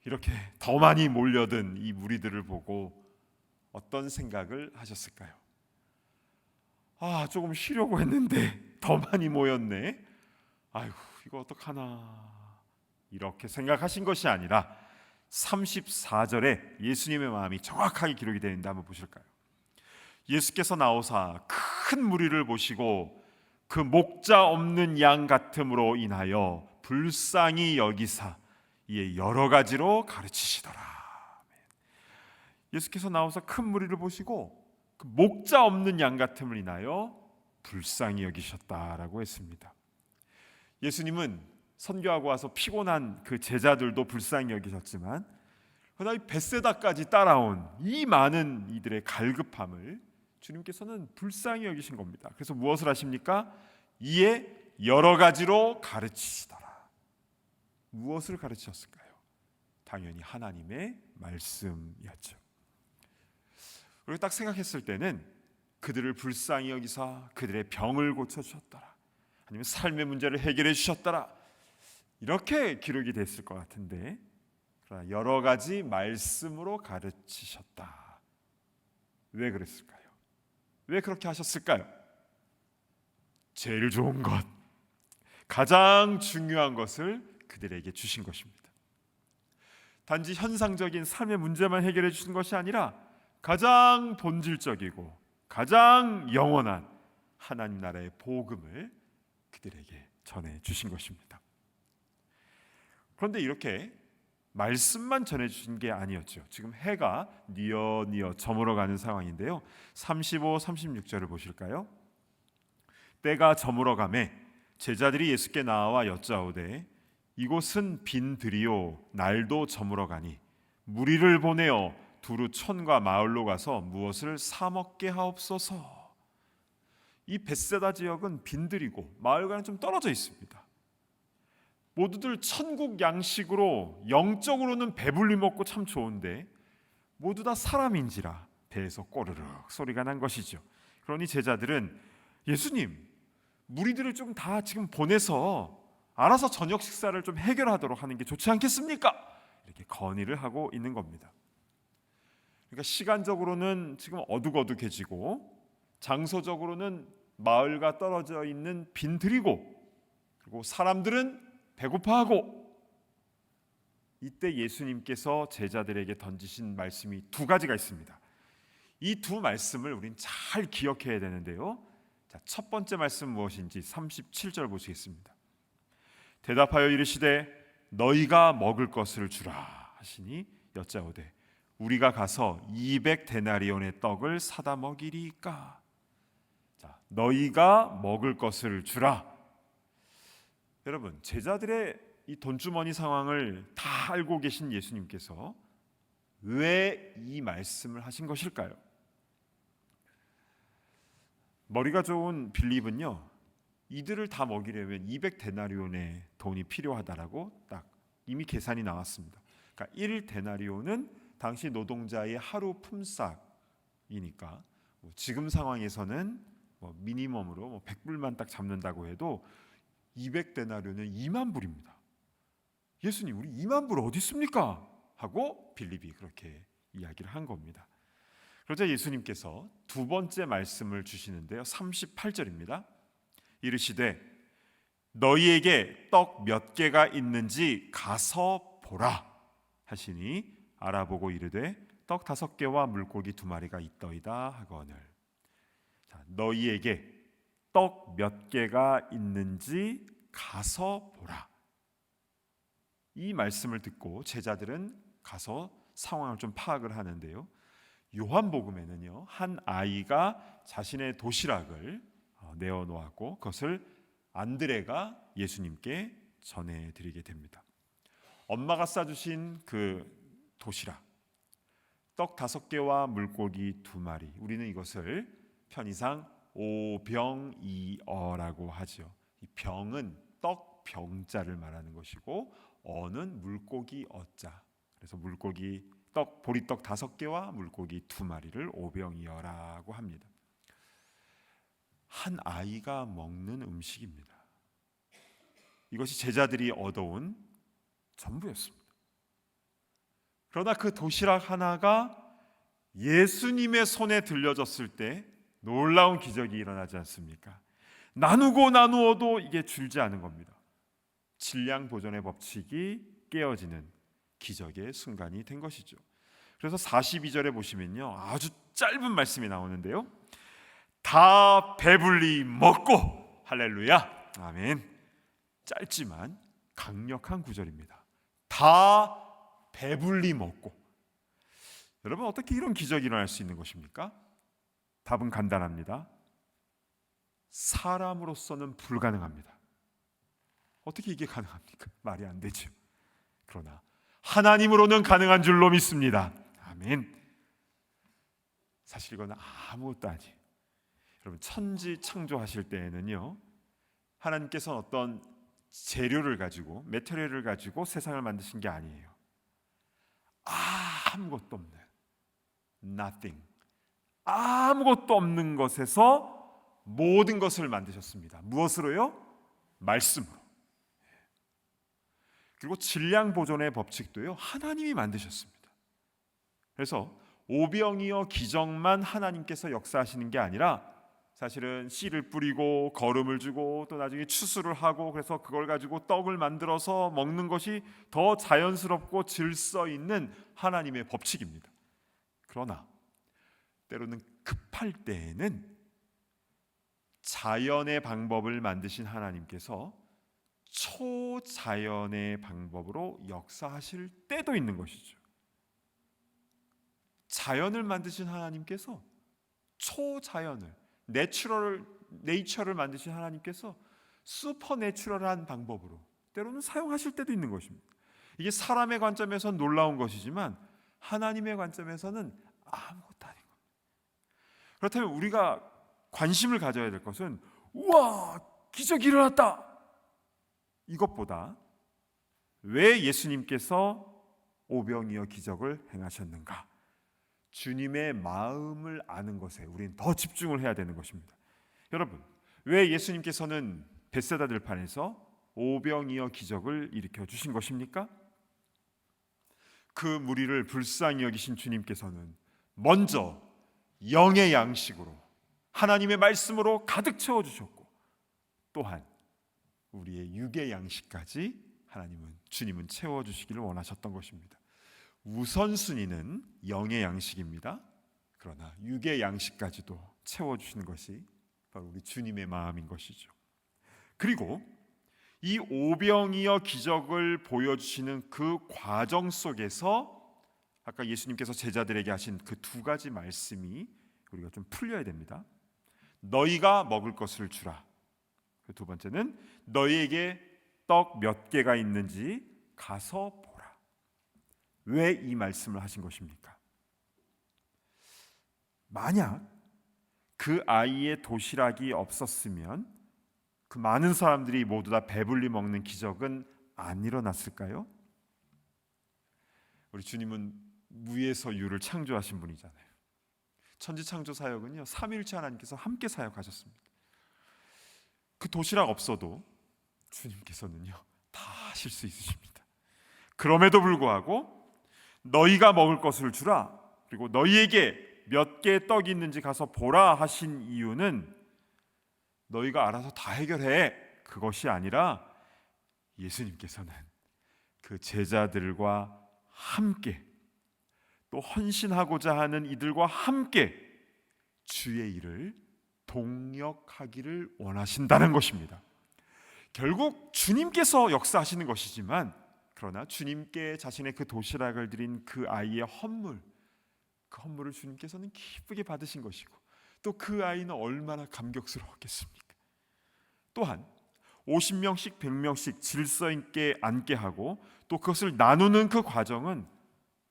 이렇게 더 많이 몰려든 이 무리들을 보고 어떤 생각을 하셨을까요? 조금 쉬려고 했는데 더 많이 모였네. 아이고, 이거 어떡하나, 이렇게 생각하신 것이 아니라 34절에 예수님의 마음이 정확하게 기록이 되어 있는데 한번 보실까요? 예수께서 나오사 큰 무리를 보시고 그 목자 없는 양 같음으로 인하여 불쌍히 여기사 이에 여러 가지로 가르치시더라. 예수께서 나오사 큰 무리를 보시고 그 목자 없는 양 같음을 인하여 불쌍히 여기셨다라고 했습니다. 예수님은 선교하고 와서 피곤한 그 제자들도 불쌍히 여기셨지만 그러나 이 벳세다까지 따라온 이 많은 이들의 갈급함을 주님께서는 불쌍히 여기신 겁니다. 그래서 무엇을 하십니까? 이에 여러 가지로 가르치시더라. 무엇을 가르치셨을까요? 당연히 하나님의 말씀이었죠. 그리고 딱 생각했을 때는 그들을 불쌍히 여기사 그들의 병을 고쳐주셨더라, 아니면 삶의 문제를 해결해 주셨더라, 이렇게 기록이 됐을 것 같은데, 그러나 여러 가지 말씀으로 가르치셨다. 왜 그랬을까요? 왜 그렇게 하셨을까요? 제일 좋은 것, 가장 중요한 것을 그들에게 주신 것입니다. 단지 현상적인 삶의 문제만 해결해 주신 것이 아니라 가장 본질적이고 가장 영원한 하나님 나라의 복음을 그들에게 전해 주신 것입니다. 그런데 이렇게 말씀만 전해주신 게 아니었죠. 지금 해가 뉘어뉘어 저물어 가는 상황인데요. 35, 36절을 보실까요? 때가 저물어 가매 제자들이 예수께 나와 여짜오되 이곳은 빈들이요 날도 저물어 가니 무리를 보내어 두루 촌과 마을로 가서 무엇을 사 먹게 하옵소서. 이 벳세다 지역은 빈들이고 마을과는 좀 떨어져 있습니다. 모두들 천국 양식으로 영적으로는 배불리 먹고 참 좋은데 모두 다 사람인지라 배에서 꼬르륵 소리가 난 것이죠. 그러니 제자들은 예수님, 무리들을 좀 다 지금 보내서 알아서 저녁 식사를 좀 해결하도록 하는 게 좋지 않겠습니까? 이렇게 건의를 하고 있는 겁니다. 그러니까 시간적으로는 지금 어둑어둑해지고 장소적으로는 마을과 떨어져 있는 빈들이고 그리고 사람들은 배고파하고 이때 예수님께서 제자들에게 던지신 말씀이 두 가지가 있습니다. 이 두 말씀을 우린 잘 기억해야 되는데요. 자, 첫 번째 말씀 무엇인지 37절 보시겠습니다. 대답하여 이르시되 너희가 먹을 것을 주라 하시니 여짜오되 우리가 가서 200데나리온의 떡을 사다 먹이리까. 자, 너희가 먹을 것을 주라. 여러분, 제자들의 이 돈주머니 상황을 다 알고 계신 예수님께서 왜 이 말씀을 하신 것일까요? 머리가 좋은 빌립은요, 이들을 다 먹이려면 200데나리온의 돈이 필요하다라고 딱 이미 계산이 나왔습니다. 그러니까 1데나리온은 당시 노동자의 하루 품삯이니까 지금 상황에서는 미니멈으로 100불만 딱 잡는다고 해도 200데나리온은 2만 불입니다. 예수님, 우리 2만 불 어디 있습니까? 하고 빌립이 그렇게 이야기를 한 겁니다. 그러자 예수님께서 두 번째 말씀을 주시는데요. 38절입니다. 이르시되 너희에게 떡 몇 개가 있는지 가서 보라 하시니 알아보고 이르되 떡 5개와 물고기 2마리가 있더이다 하거늘. 자, 너희에게 떡 몇 개가 있는지 가서 보라. 이 말씀을 듣고 제자들은 가서 상황을 좀 파악을 하는데요. 요한복음에는요, 한 아이가 자신의 도시락을 내어놓았고 그것을 안드레가 예수님께 전해드리게 됩니다. 엄마가 싸주신 그 도시락, 떡 5개와 물고기 2마리, 우리는 이것을 편의상 오병이어라고 하죠. 이 병은 떡 병자를 말하는 것이고 어는 물고기 어자. 그래서 물고기 떡 보리떡 5개와 물고기 2마리를 오병이어라고 합니다. 한 아이가 먹는 음식입니다. 이것이 제자들이 얻어온 전부였습니다. 그러나 그 도시락 하나가 예수님의 손에 들려졌을 때 놀라운 기적이 일어나지 않습니까? 나누고 나누어도 이게 줄지 않은 겁니다. 질량 보존의 법칙이 깨어지는 기적의 순간이 된 것이죠. 그래서 42절에 보시면요, 아주 짧은 말씀이 나오는데요. 다 배불리 먹고 할렐루야 아멘. 짧지만 강력한 구절입니다. 다 배불리 먹고. 여러분, 어떻게 이런 기적이 일어날 수 있는 것입니까? 답은 간단합니다. 사람으로서는 불가능합니다. 어떻게 이게 가능합니까? 말이 안 되죠. 그러나 하나님으로는 가능한 줄로 믿습니다. 아멘. 사실 이건 아무것도 아니에요. 여러분, 천지 창조하실 때에는요, 하나님께서는 어떤 재료를 가지고, 메테리얼을 가지고 세상을 만드신 게 아니에요. 아무것도 없는, nothing, 아무것도 없는 것에서 모든 것을 만드셨습니다. 무엇으로요? 말씀으로. 그리고 질량 보존의 법칙도요, 하나님이 만드셨습니다. 그래서 오병이어 기적만 하나님께서 역사하시는 게 아니라 사실은 씨를 뿌리고 거름을 주고 또 나중에 추수를 하고 그래서 그걸 가지고 떡을 만들어서 먹는 것이 더 자연스럽고 질서 있는 하나님의 법칙입니다. 그러나 때로는 급할 때에는 자연의 방법을 만드신 하나님께서 초자연의 방법으로 역사하실 때도 있는 것이죠. 자연을 만드신 하나님께서 초자연을, 네이처를 만드신 하나님께서 슈퍼내추럴한 방법으로 때로는 사용하실 때도 있는 것입니다. 이게 사람의 관점에서는 놀라운 것이지만 하나님의 관점에서는 아무것도 아닌 겁니다. 그렇다면 우리가 관심을 가져야 될 것은 우와, 기적이 일어났다, 이것보다 왜 예수님께서 오병이어 기적을 행하셨는가, 주님의 마음을 아는 것에 우리는 더 집중을 해야 되는 것입니다. 여러분, 왜 예수님께서는 벳세다 들판에서 오병이어 기적을 일으켜 주신 것입니까? 그 무리를 불쌍히 여기신 주님께서는 먼저 영의 양식으로 하나님의 말씀으로 가득 채워주셨고, 또한 우리의 육의 양식까지 주님은 채워주시기를 원하셨던 것입니다. 우선순위는 영의 양식입니다. 그러나 육의 양식까지도 채워주시는 것이 바로 우리 주님의 마음인 것이죠. 그리고 이 오병이어 기적을 보여주시는 그 과정 속에서 아까 예수님께서 제자들에게 하신 그 두 가지 말씀이 우리가 좀 풀려야 됩니다. 너희가 먹을 것을 주라. 두 번째는 너희에게 떡 몇 개가 있는지 가서 보라. 왜 이 말씀을 하신 것입니까? 만약 그 아이의 도시락이 없었으면 그 많은 사람들이 모두 다 배불리 먹는 기적은 안 일어났을까요? 우리 주님은 무에서 유를 창조하신 분이잖아요. 천지창조 사역은요, 삼위일체 하나님께서 함께 사역하셨습니다. 그 도시락 없어도 주님께서는요 다 하실 수 있으십니다. 그럼에도 불구하고 너희가 먹을 것을 주라, 그리고 너희에게 몇 개의 떡이 있는지 가서 보라 하신 이유는 너희가 알아서 다 해결해, 그것이 아니라 예수님께서는 그 제자들과 함께, 또 헌신하고자 하는 이들과 함께 주의 일을 동력하기를 원하신다는 것입니다. 결국 주님께서 역사하시는 것이지만, 그러나 주님께 자신의 그 도시락을 드린 그 아이의 헌물, 그 헌물을 주님께서는 기쁘게 받으신 것이고, 또 그 아이는 얼마나 감격스러웠겠습니까? 또한 50명씩 100명씩 질서 있게 앉게 하고 또 그것을 나누는 그 과정은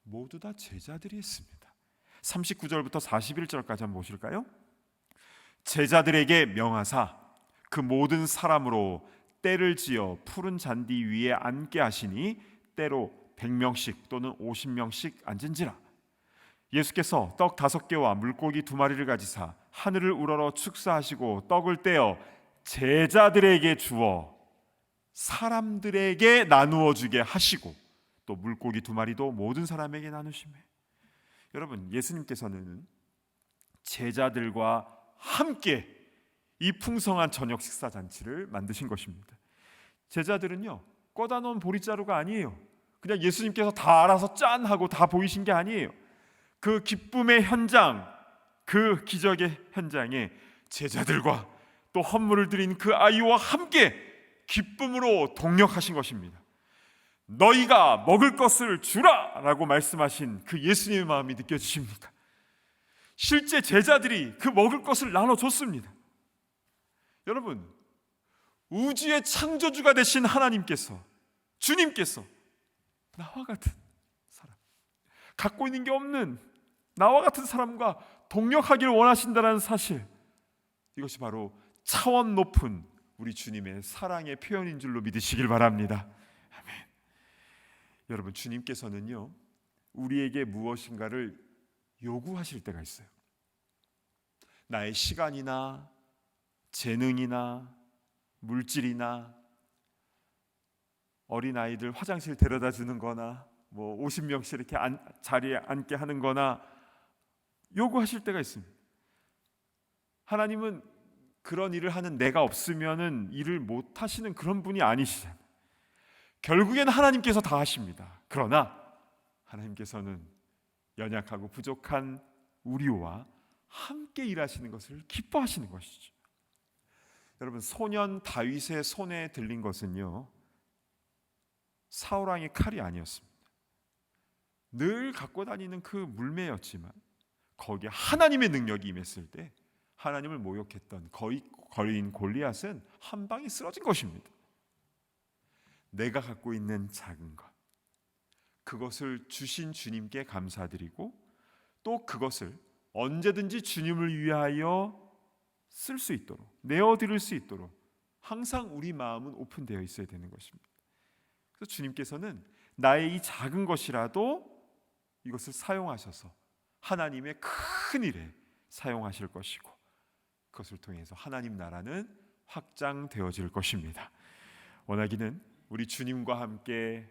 모두 다 제자들이 했습니다. 39절부터 41절까지 한번 보실까요? 제자들에게 명하사 그 모든 사람으로 때를 지어 푸른 잔디 위에 앉게 하시니 때로 100명씩 또는 50명씩 앉은지라. 예수께서 떡 5개와 물고기 2마리를 가지사 하늘을 우러러 축사하시고 떡을 떼어 제자들에게 주어 사람들에게 나누어 주게 하시고 또 물고기 2마리도 모든 사람에게 나누시매. 여러분, 예수님께서는 제자들과 함께 이 풍성한 저녁 식사 잔치를 만드신 것입니다. 제자들은요, 꺼다 놓은 보리자루가 아니에요. 그냥 예수님께서 다 알아서 짠 하고 다 보이신 게 아니에요. 그 기쁨의 현장, 그 기적의 현장에 제자들과 또 헌물을 드린 그 아이와 함께 기쁨으로 동력하신 것입니다. 너희가 먹을 것을 주라 라고 말씀하신 그 예수님의 마음이 느껴지십니까? 실제 제자들이 그 먹을 것을 나눠줬습니다. 여러분, 우주의 창조주가 되신 하나님께서, 주님께서 나와 같은 사람, 갖고 있는 게 없는 나와 같은 사람과 동력하기를 원하신다는 사실, 이것이 바로 차원 높은 우리 주님의 사랑의 표현인 줄로 믿으시길 바랍니다. 아멘. 여러분, 주님께서는요 우리에게 무엇인가를 요구하실 때가 있어요. 나의 시간이나 재능이나 물질이나 어린아이들 화장실 데려다 주는 거나 50명씩 이렇게 자리에 앉게 하는 거나 요구하실 때가 있습니다. 하나님은 그런 일을 하는 내가 없으면은 일을 못 하시는 그런 분이 아니시잖아요. 결국에는 하나님께서 다 하십니다. 그러나 하나님께서는 연약하고 부족한 우리와 함께 일하시는 것을 기뻐하시는 것이죠. 여러분, 소년 다윗의 손에 들린 것은요 사울왕의 칼이 아니었습니다. 늘 갖고 다니는 그 물매였지만 거기에 하나님의 능력이 임했을 때 하나님을 모욕했던 거인 골리앗은 한 방에 쓰러진 것입니다. 내가 갖고 있는 작은 것, 그것을 주신 주님께 감사드리고 또 그것을 언제든지 주님을 위하여 쓸 수 있도록, 내어드릴 수 있도록 항상 우리 마음은 오픈되어 있어야 되는 것입니다. 그래서 주님께서는 나의 이 작은 것이라도 이것을 사용하셔서 하나님의 큰 일에 사용하실 것이고 그것을 통해서 하나님 나라는 확장되어질 것입니다. 원하기는 우리 주님과 함께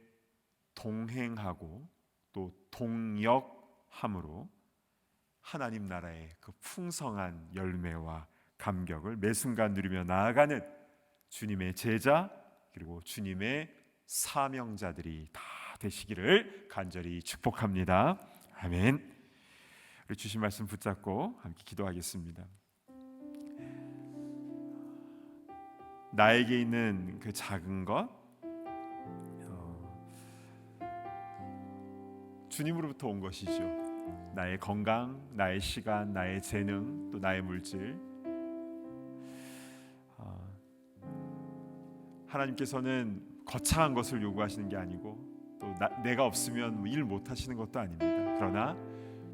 동행하고 또 동역함으로 하나님 나라의 그 풍성한 열매와 감격을 매 순간 누리며 나아가는 주님의 제자 그리고 주님의 사명자들이 다 되시기를 간절히 축복합니다. 아멘. 우리 주신 말씀 붙잡고 함께 기도하겠습니다. 나에게 있는 그 작은 것 주님으로부터 온 것이죠. 나의 건강, 나의 시간, 나의 재능, 또 나의 물질. 하나님께서는 거창한 것을 요구하시는 게 아니고 또 내가 없으면 일 못하시는 것도 아닙니다. 그러나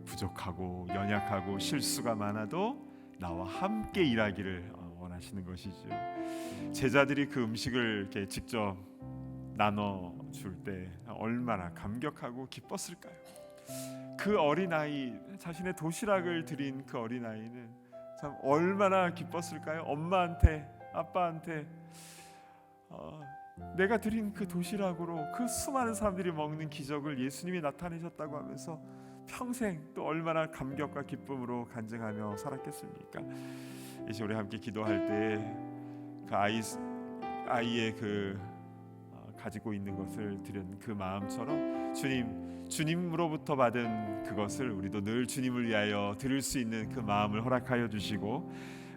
부족하고 연약하고 실수가 많아도 나와 함께 일하기를 원하시는 것이죠. 제자들이 그 음식을 이렇게 직접 나눠 줄 때 얼마나 감격하고 기뻤을까요? 그 어린아이, 자신의 도시락을 드린 그 어린아이는 참 얼마나 기뻤을까요? 엄마한테, 아빠한테 내가 드린 그 도시락으로 그 수많은 사람들이 먹는 기적을 예수님이 나타내셨다고 하면서 평생 또 얼마나 감격과 기쁨으로 간증하며 살았겠습니까? 이제 우리 함께 기도할 때 그 아이의 그 가지고 있는 것을 드린 그 마음처럼 주님으로부터 받은 그것을 우리도 늘 주님을 위하여 드릴 수 있는 그 마음을 허락하여 주시고,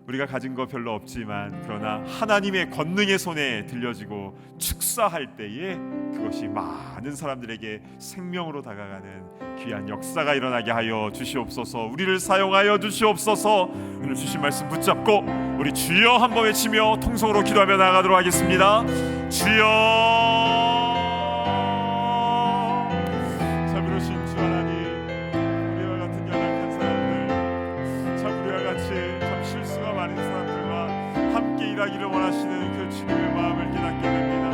우리가 가진 거 별로 없지만 그러나 하나님의 권능의 손에 들려지고 축사할 때에 그것이 많은 사람들에게 생명으로 다가가는 귀한 역사가 일어나게 하여 주시옵소서. 우리를 사용하여 주시옵소서. 오늘 주신 말씀 붙잡고 우리 주여 한번 외치며 통성으로 기도하며 나아가도록 하겠습니다. 주여, 자비로우신 주 하나님, 우리와 같은 연약한 사람들, 참 우리와 같이 참 실수가 많은 사람들과 함께 일하기를 원하시는 그 주님의 마음을 깨닫게 됩니다.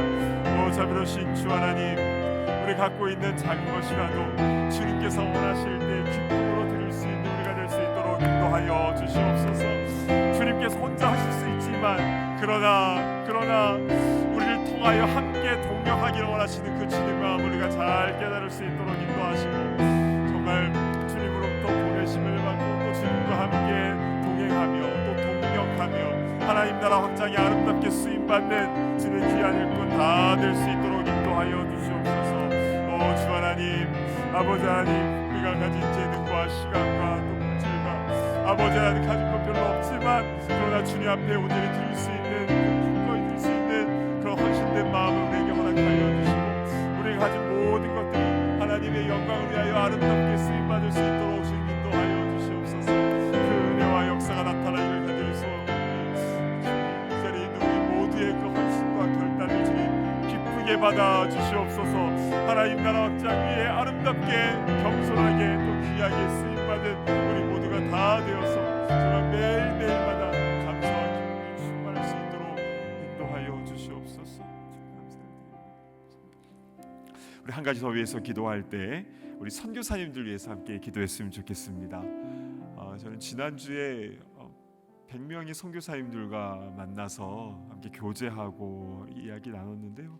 오 자비로우신 주 하나님, 우리 갖고 있는 작은 것이라도 주님께서 원하실 때 기쁨으로 드릴 수 있는 우리가 될 수 있도록 인도하여 주시옵소서. 주님께서 혼자 하실 수 있지만 그러나 우리를 통하여 함께 동역하기를 원하시는 그 주님의 마음을 우리가 잘 깨달을 수 있도록 인도하시고, 정말 주님으로부터 보내심을 받고 또 주님과 함께 동행하며 또 동역하며 하나님 나라 확장이 아름답게 쓰임받는 주의 귀한 일꾼 다 될 수 있도록 인도하여 주시옵소서. 오 주 하나님, 아버지 하나님, 우리가 가진 재능과 시간과 또 물질과 아버지 하나님 가진 것 별로 없지만 그러나 주님 앞에 온전히 드릴 수 있는 기꺼이 드릴 수 있는 그런 헌신된 마음을 우리에게 허락하여 주시고, 우리가 가진 모든 것들이 하나님의 영광을 위하여 아름답게 쓰임받을 수 있도록 주님 인도하여 주시옵소서. 그 은혜와 역사가 나타나기를 간절히 이 자리에 있는 우리 모두의 그 헌신과 결단을 주님 기쁘게 받아 주시옵소서. 하나님 나라 확장 위에 아름답게 겸손하게 또 귀하게 쓰임받은 우리 모두가 다 되어서 정말 매일매일마다 감사와 기쁨이 충만할 수 있도록 인도하여 주시옵소서. 감사드립니다. 우리 한 가지 더 위해서 기도할 때 우리 선교사님들 위해서 함께 기도했으면 좋겠습니다. 저는 지난주에 100명의 선교사님들과 만나서 함께 교제하고 이야기 나눴는데요.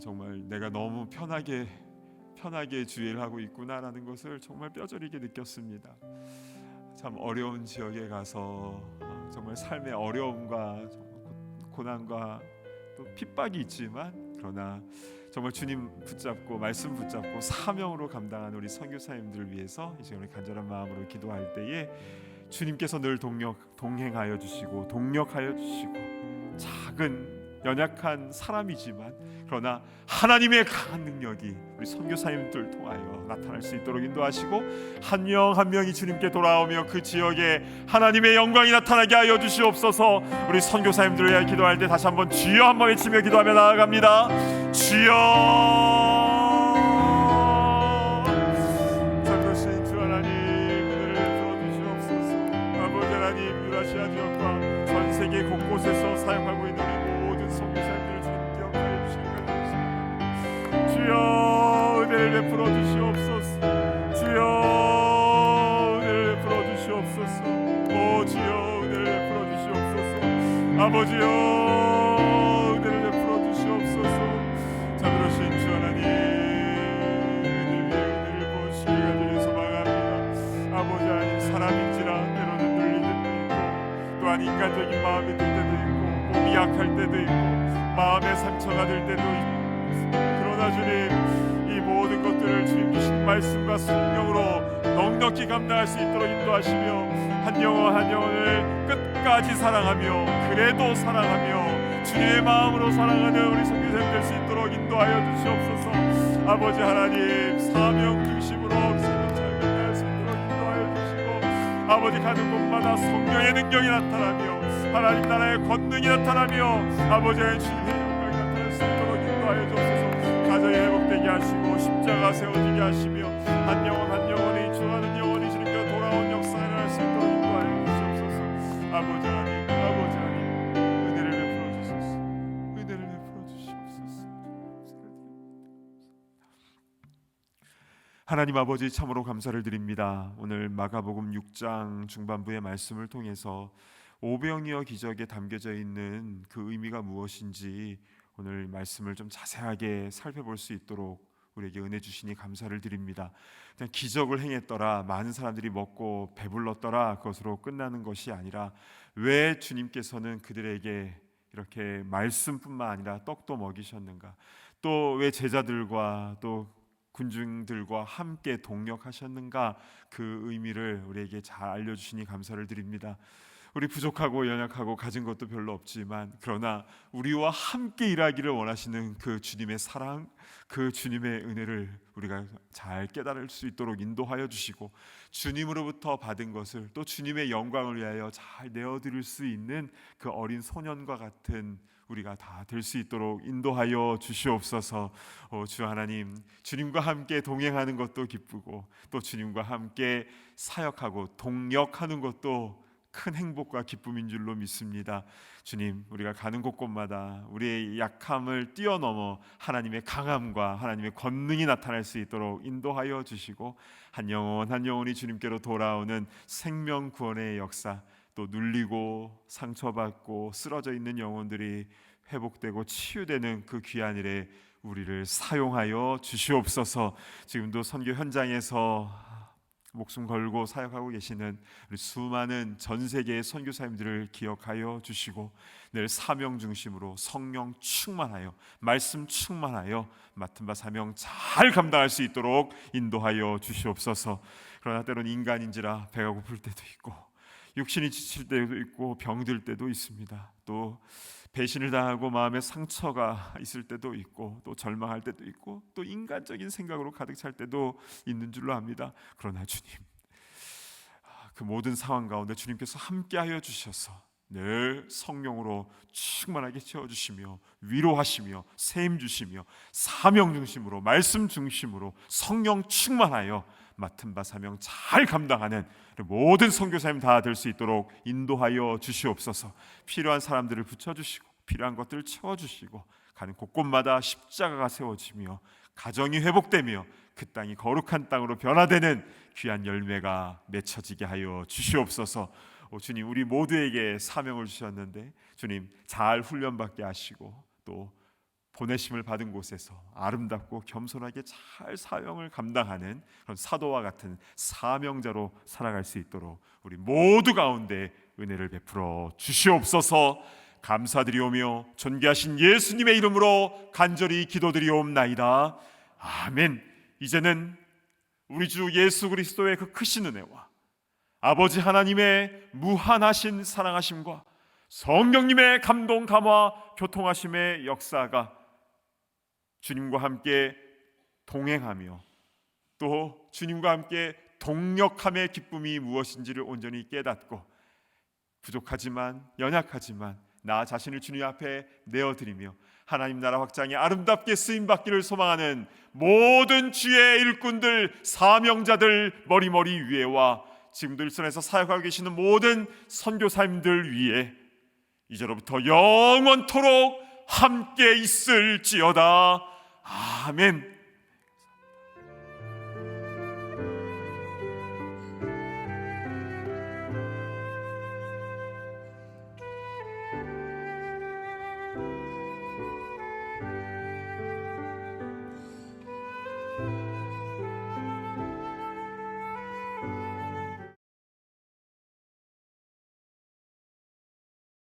정말 내가 너무 편하게 주의를 하고 있구나라는 것을 정말 뼈저리게 느꼈습니다. 참 어려운 지역에 가서 정말 삶의 어려움과 고난과 또 핍박이 있지만 그러나 정말 주님 붙잡고 말씀 붙잡고 사명으로 감당하는 우리 선교사님들을 위해서 이 시간에 간절한 마음으로 기도할 때에 주님께서 늘 동행하여 주시고 동력하여 주시고, 작은 연약한 사람이지만 그러나 하나님의 강한 능력이 우리 선교사님들 통하여 나타날 수 있도록 인도하시고, 한 명 한 명이 주님께 돌아오며 그 지역에 하나님의 영광이 나타나게 하여 주시옵소서. 우리 선교사님들을 위해 기도할 때 다시 한번 주여 한번 외치며 기도하며 나아갑니다. 주여, 자비로우신 주 하나님, 그들을 풀어주시옵소서. 아버지 하나님, 유라시아 지역과 전 세계 곳곳에서 사역하고 있는 우리 모든 선교사님들을 주님 기억하여 주시는 것을 주여 은혜를 베풀어 주시옵소서. 주여 은혜를 베풀어 주시옵소서. 오 주여 은혜를 베풀어 주시옵소서. 아버지여 은혜를 베풀어 주시옵소서. 그러나 주님, 이 모든 것들을 주님 주신 말씀과 성령으로 넉넉히 감당할 수 있도록 인도하시며 한 영혼 한 영혼을 끝까지 사랑하며 그래도 사랑하며 주님의 마음으로 사랑하는 우리 선교사님 될 수 있도록 인도하여 주시옵소서. 아버지 하나님, 사명 중심으로 생명 잘 감당할 수 있도록 인도하여 주시고, 아버지 가는 곳마다 성령의 능력이 나타나며 하나님 나라의 권능이 나타나며 아버지 하나님 주님의 영광이 나타날 수 있도록 인도하여 주옵소서. 가정이 회복되게 하시고 십자가 세워지게 하시며 한 영혼 한 영혼이 주하는 영혼이 주님께로 돌아온 역사를 할 수 있도록 인도하여 주시옵소서. 아버지 하나님 은혜를 베풀어 주소서. 은혜를 베풀어 주시옵소서. 하나님 아버지, 참으로 감사를 드립니다. 오늘 마가복음 6장 중반부의 말씀을 통해서 오병이어 기적에 담겨져 있는 그 의미가 무엇인지 오늘 말씀을 좀 자세하게 살펴볼 수 있도록 우리에게 은혜 주시니 감사를 드립니다. 그냥 기적을 행했더라, 많은 사람들이 먹고 배불렀더라, 그것으로 끝나는 것이 아니라 왜 주님께서는 그들에게 이렇게 말씀뿐만 아니라 떡도 먹이셨는가, 또 왜 제자들과 또 군중들과 함께 동력하셨는가, 그 의미를 우리에게 잘 알려주시니 감사를 드립니다. 우리 부족하고 연약하고 가진 것도 별로 없지만 그러나 우리와 함께 일하기를 원하시는 그 주님의 사랑, 그 주님의 은혜를 우리가 잘 깨달을 수 있도록 인도하여 주시고, 주님으로부터 받은 것을 또 주님의 영광을 위하여 잘 내어드릴 수 있는 그 어린 소년과 같은 우리가 다 될 수 있도록 인도하여 주시옵소서. 주 하나님, 주님과 함께 동행하는 것도 기쁘고 또 주님과 함께 사역하고 동역하는 것도 큰 행복과 기쁨인 줄로 믿습니다. 주님, 우리가 가는 곳곳마다 우리의 약함을 뛰어넘어 하나님의 강함과 하나님의 권능이 나타날 수 있도록 인도하여 주시고, 한 영혼 한 영혼이 주님께로 돌아오는 생명 구원의 역사, 또 눌리고 상처받고 쓰러져 있는 영혼들이 회복되고 치유되는 그 귀한 일에 우리를 사용하여 주시옵소서. 지금도 선교 현장에서 목숨 걸고 사역하고 계시는 우리 수많은 전 세계의 선교사님들을 기억하여 주시고, 늘 사명 중심으로 성령 충만하여 말씀 충만하여 맡은 바 사명 잘 감당할 수 있도록 인도하여 주시옵소서. 그러나 때로는 인간인지라 배가 고플 때도 있고 육신이 지칠 때도 있고 병들 때도 있습니다. 또 배신을 당하고 마음에 상처가 있을 때도 있고 또 절망할 때도 있고 또 인간적인 생각으로 가득 찰 때도 있는 줄로 압니다. 그러나 주님, 그 모든 상황 가운데 주님께서 함께하여 주셔서 늘 성령으로 충만하게 채워주시며 위로하시며 세임 주시며 사명 중심으로 말씀 중심으로 성령 충만하여 맡은 바 사명 잘 감당하는 모든 선교사님 다 될 수 있도록 인도하여 주시옵소서. 필요한 사람들을 붙여주시고 필요한 것들을 채워주시고 가는 곳곳마다 십자가가 세워지며 가정이 회복되며 그 땅이 거룩한 땅으로 변화되는 귀한 열매가 맺혀지게 하여 주시옵소서. 주님, 우리 모두에게 사명을 주셨는데 주님 잘 훈련받게 하시고 또 보내심을 받은 곳에서 아름답고 겸손하게 잘 사명을 감당하는 그런 사도와 같은 사명자로 살아갈 수 있도록 우리 모두 가운데 은혜를 베풀어 주시옵소서. 감사드리오며 존귀하신 예수님의 이름으로 간절히 기도드리옵나이다. 아멘. 이제는 우리 주 예수 그리스도의 그 크신 은혜와 아버지 하나님의 무한하신 사랑하심과 성령님의 감동 감화 교통하심의 역사가 주님과 함께 동행하며 또 주님과 함께 동력함의 기쁨이 무엇인지를 온전히 깨닫고 부족하지만 연약하지만 나 자신을 주님 앞에 내어드리며 하나님 나라 확장에 아름답게 쓰임받기를 소망하는 모든 주의 일꾼들, 사명자들 머리머리 위에와 지금도 일선에서 사역하고 계시는 모든 선교사님들 위에 이제로부터 영원토록 함께 있을지어다. 아멘.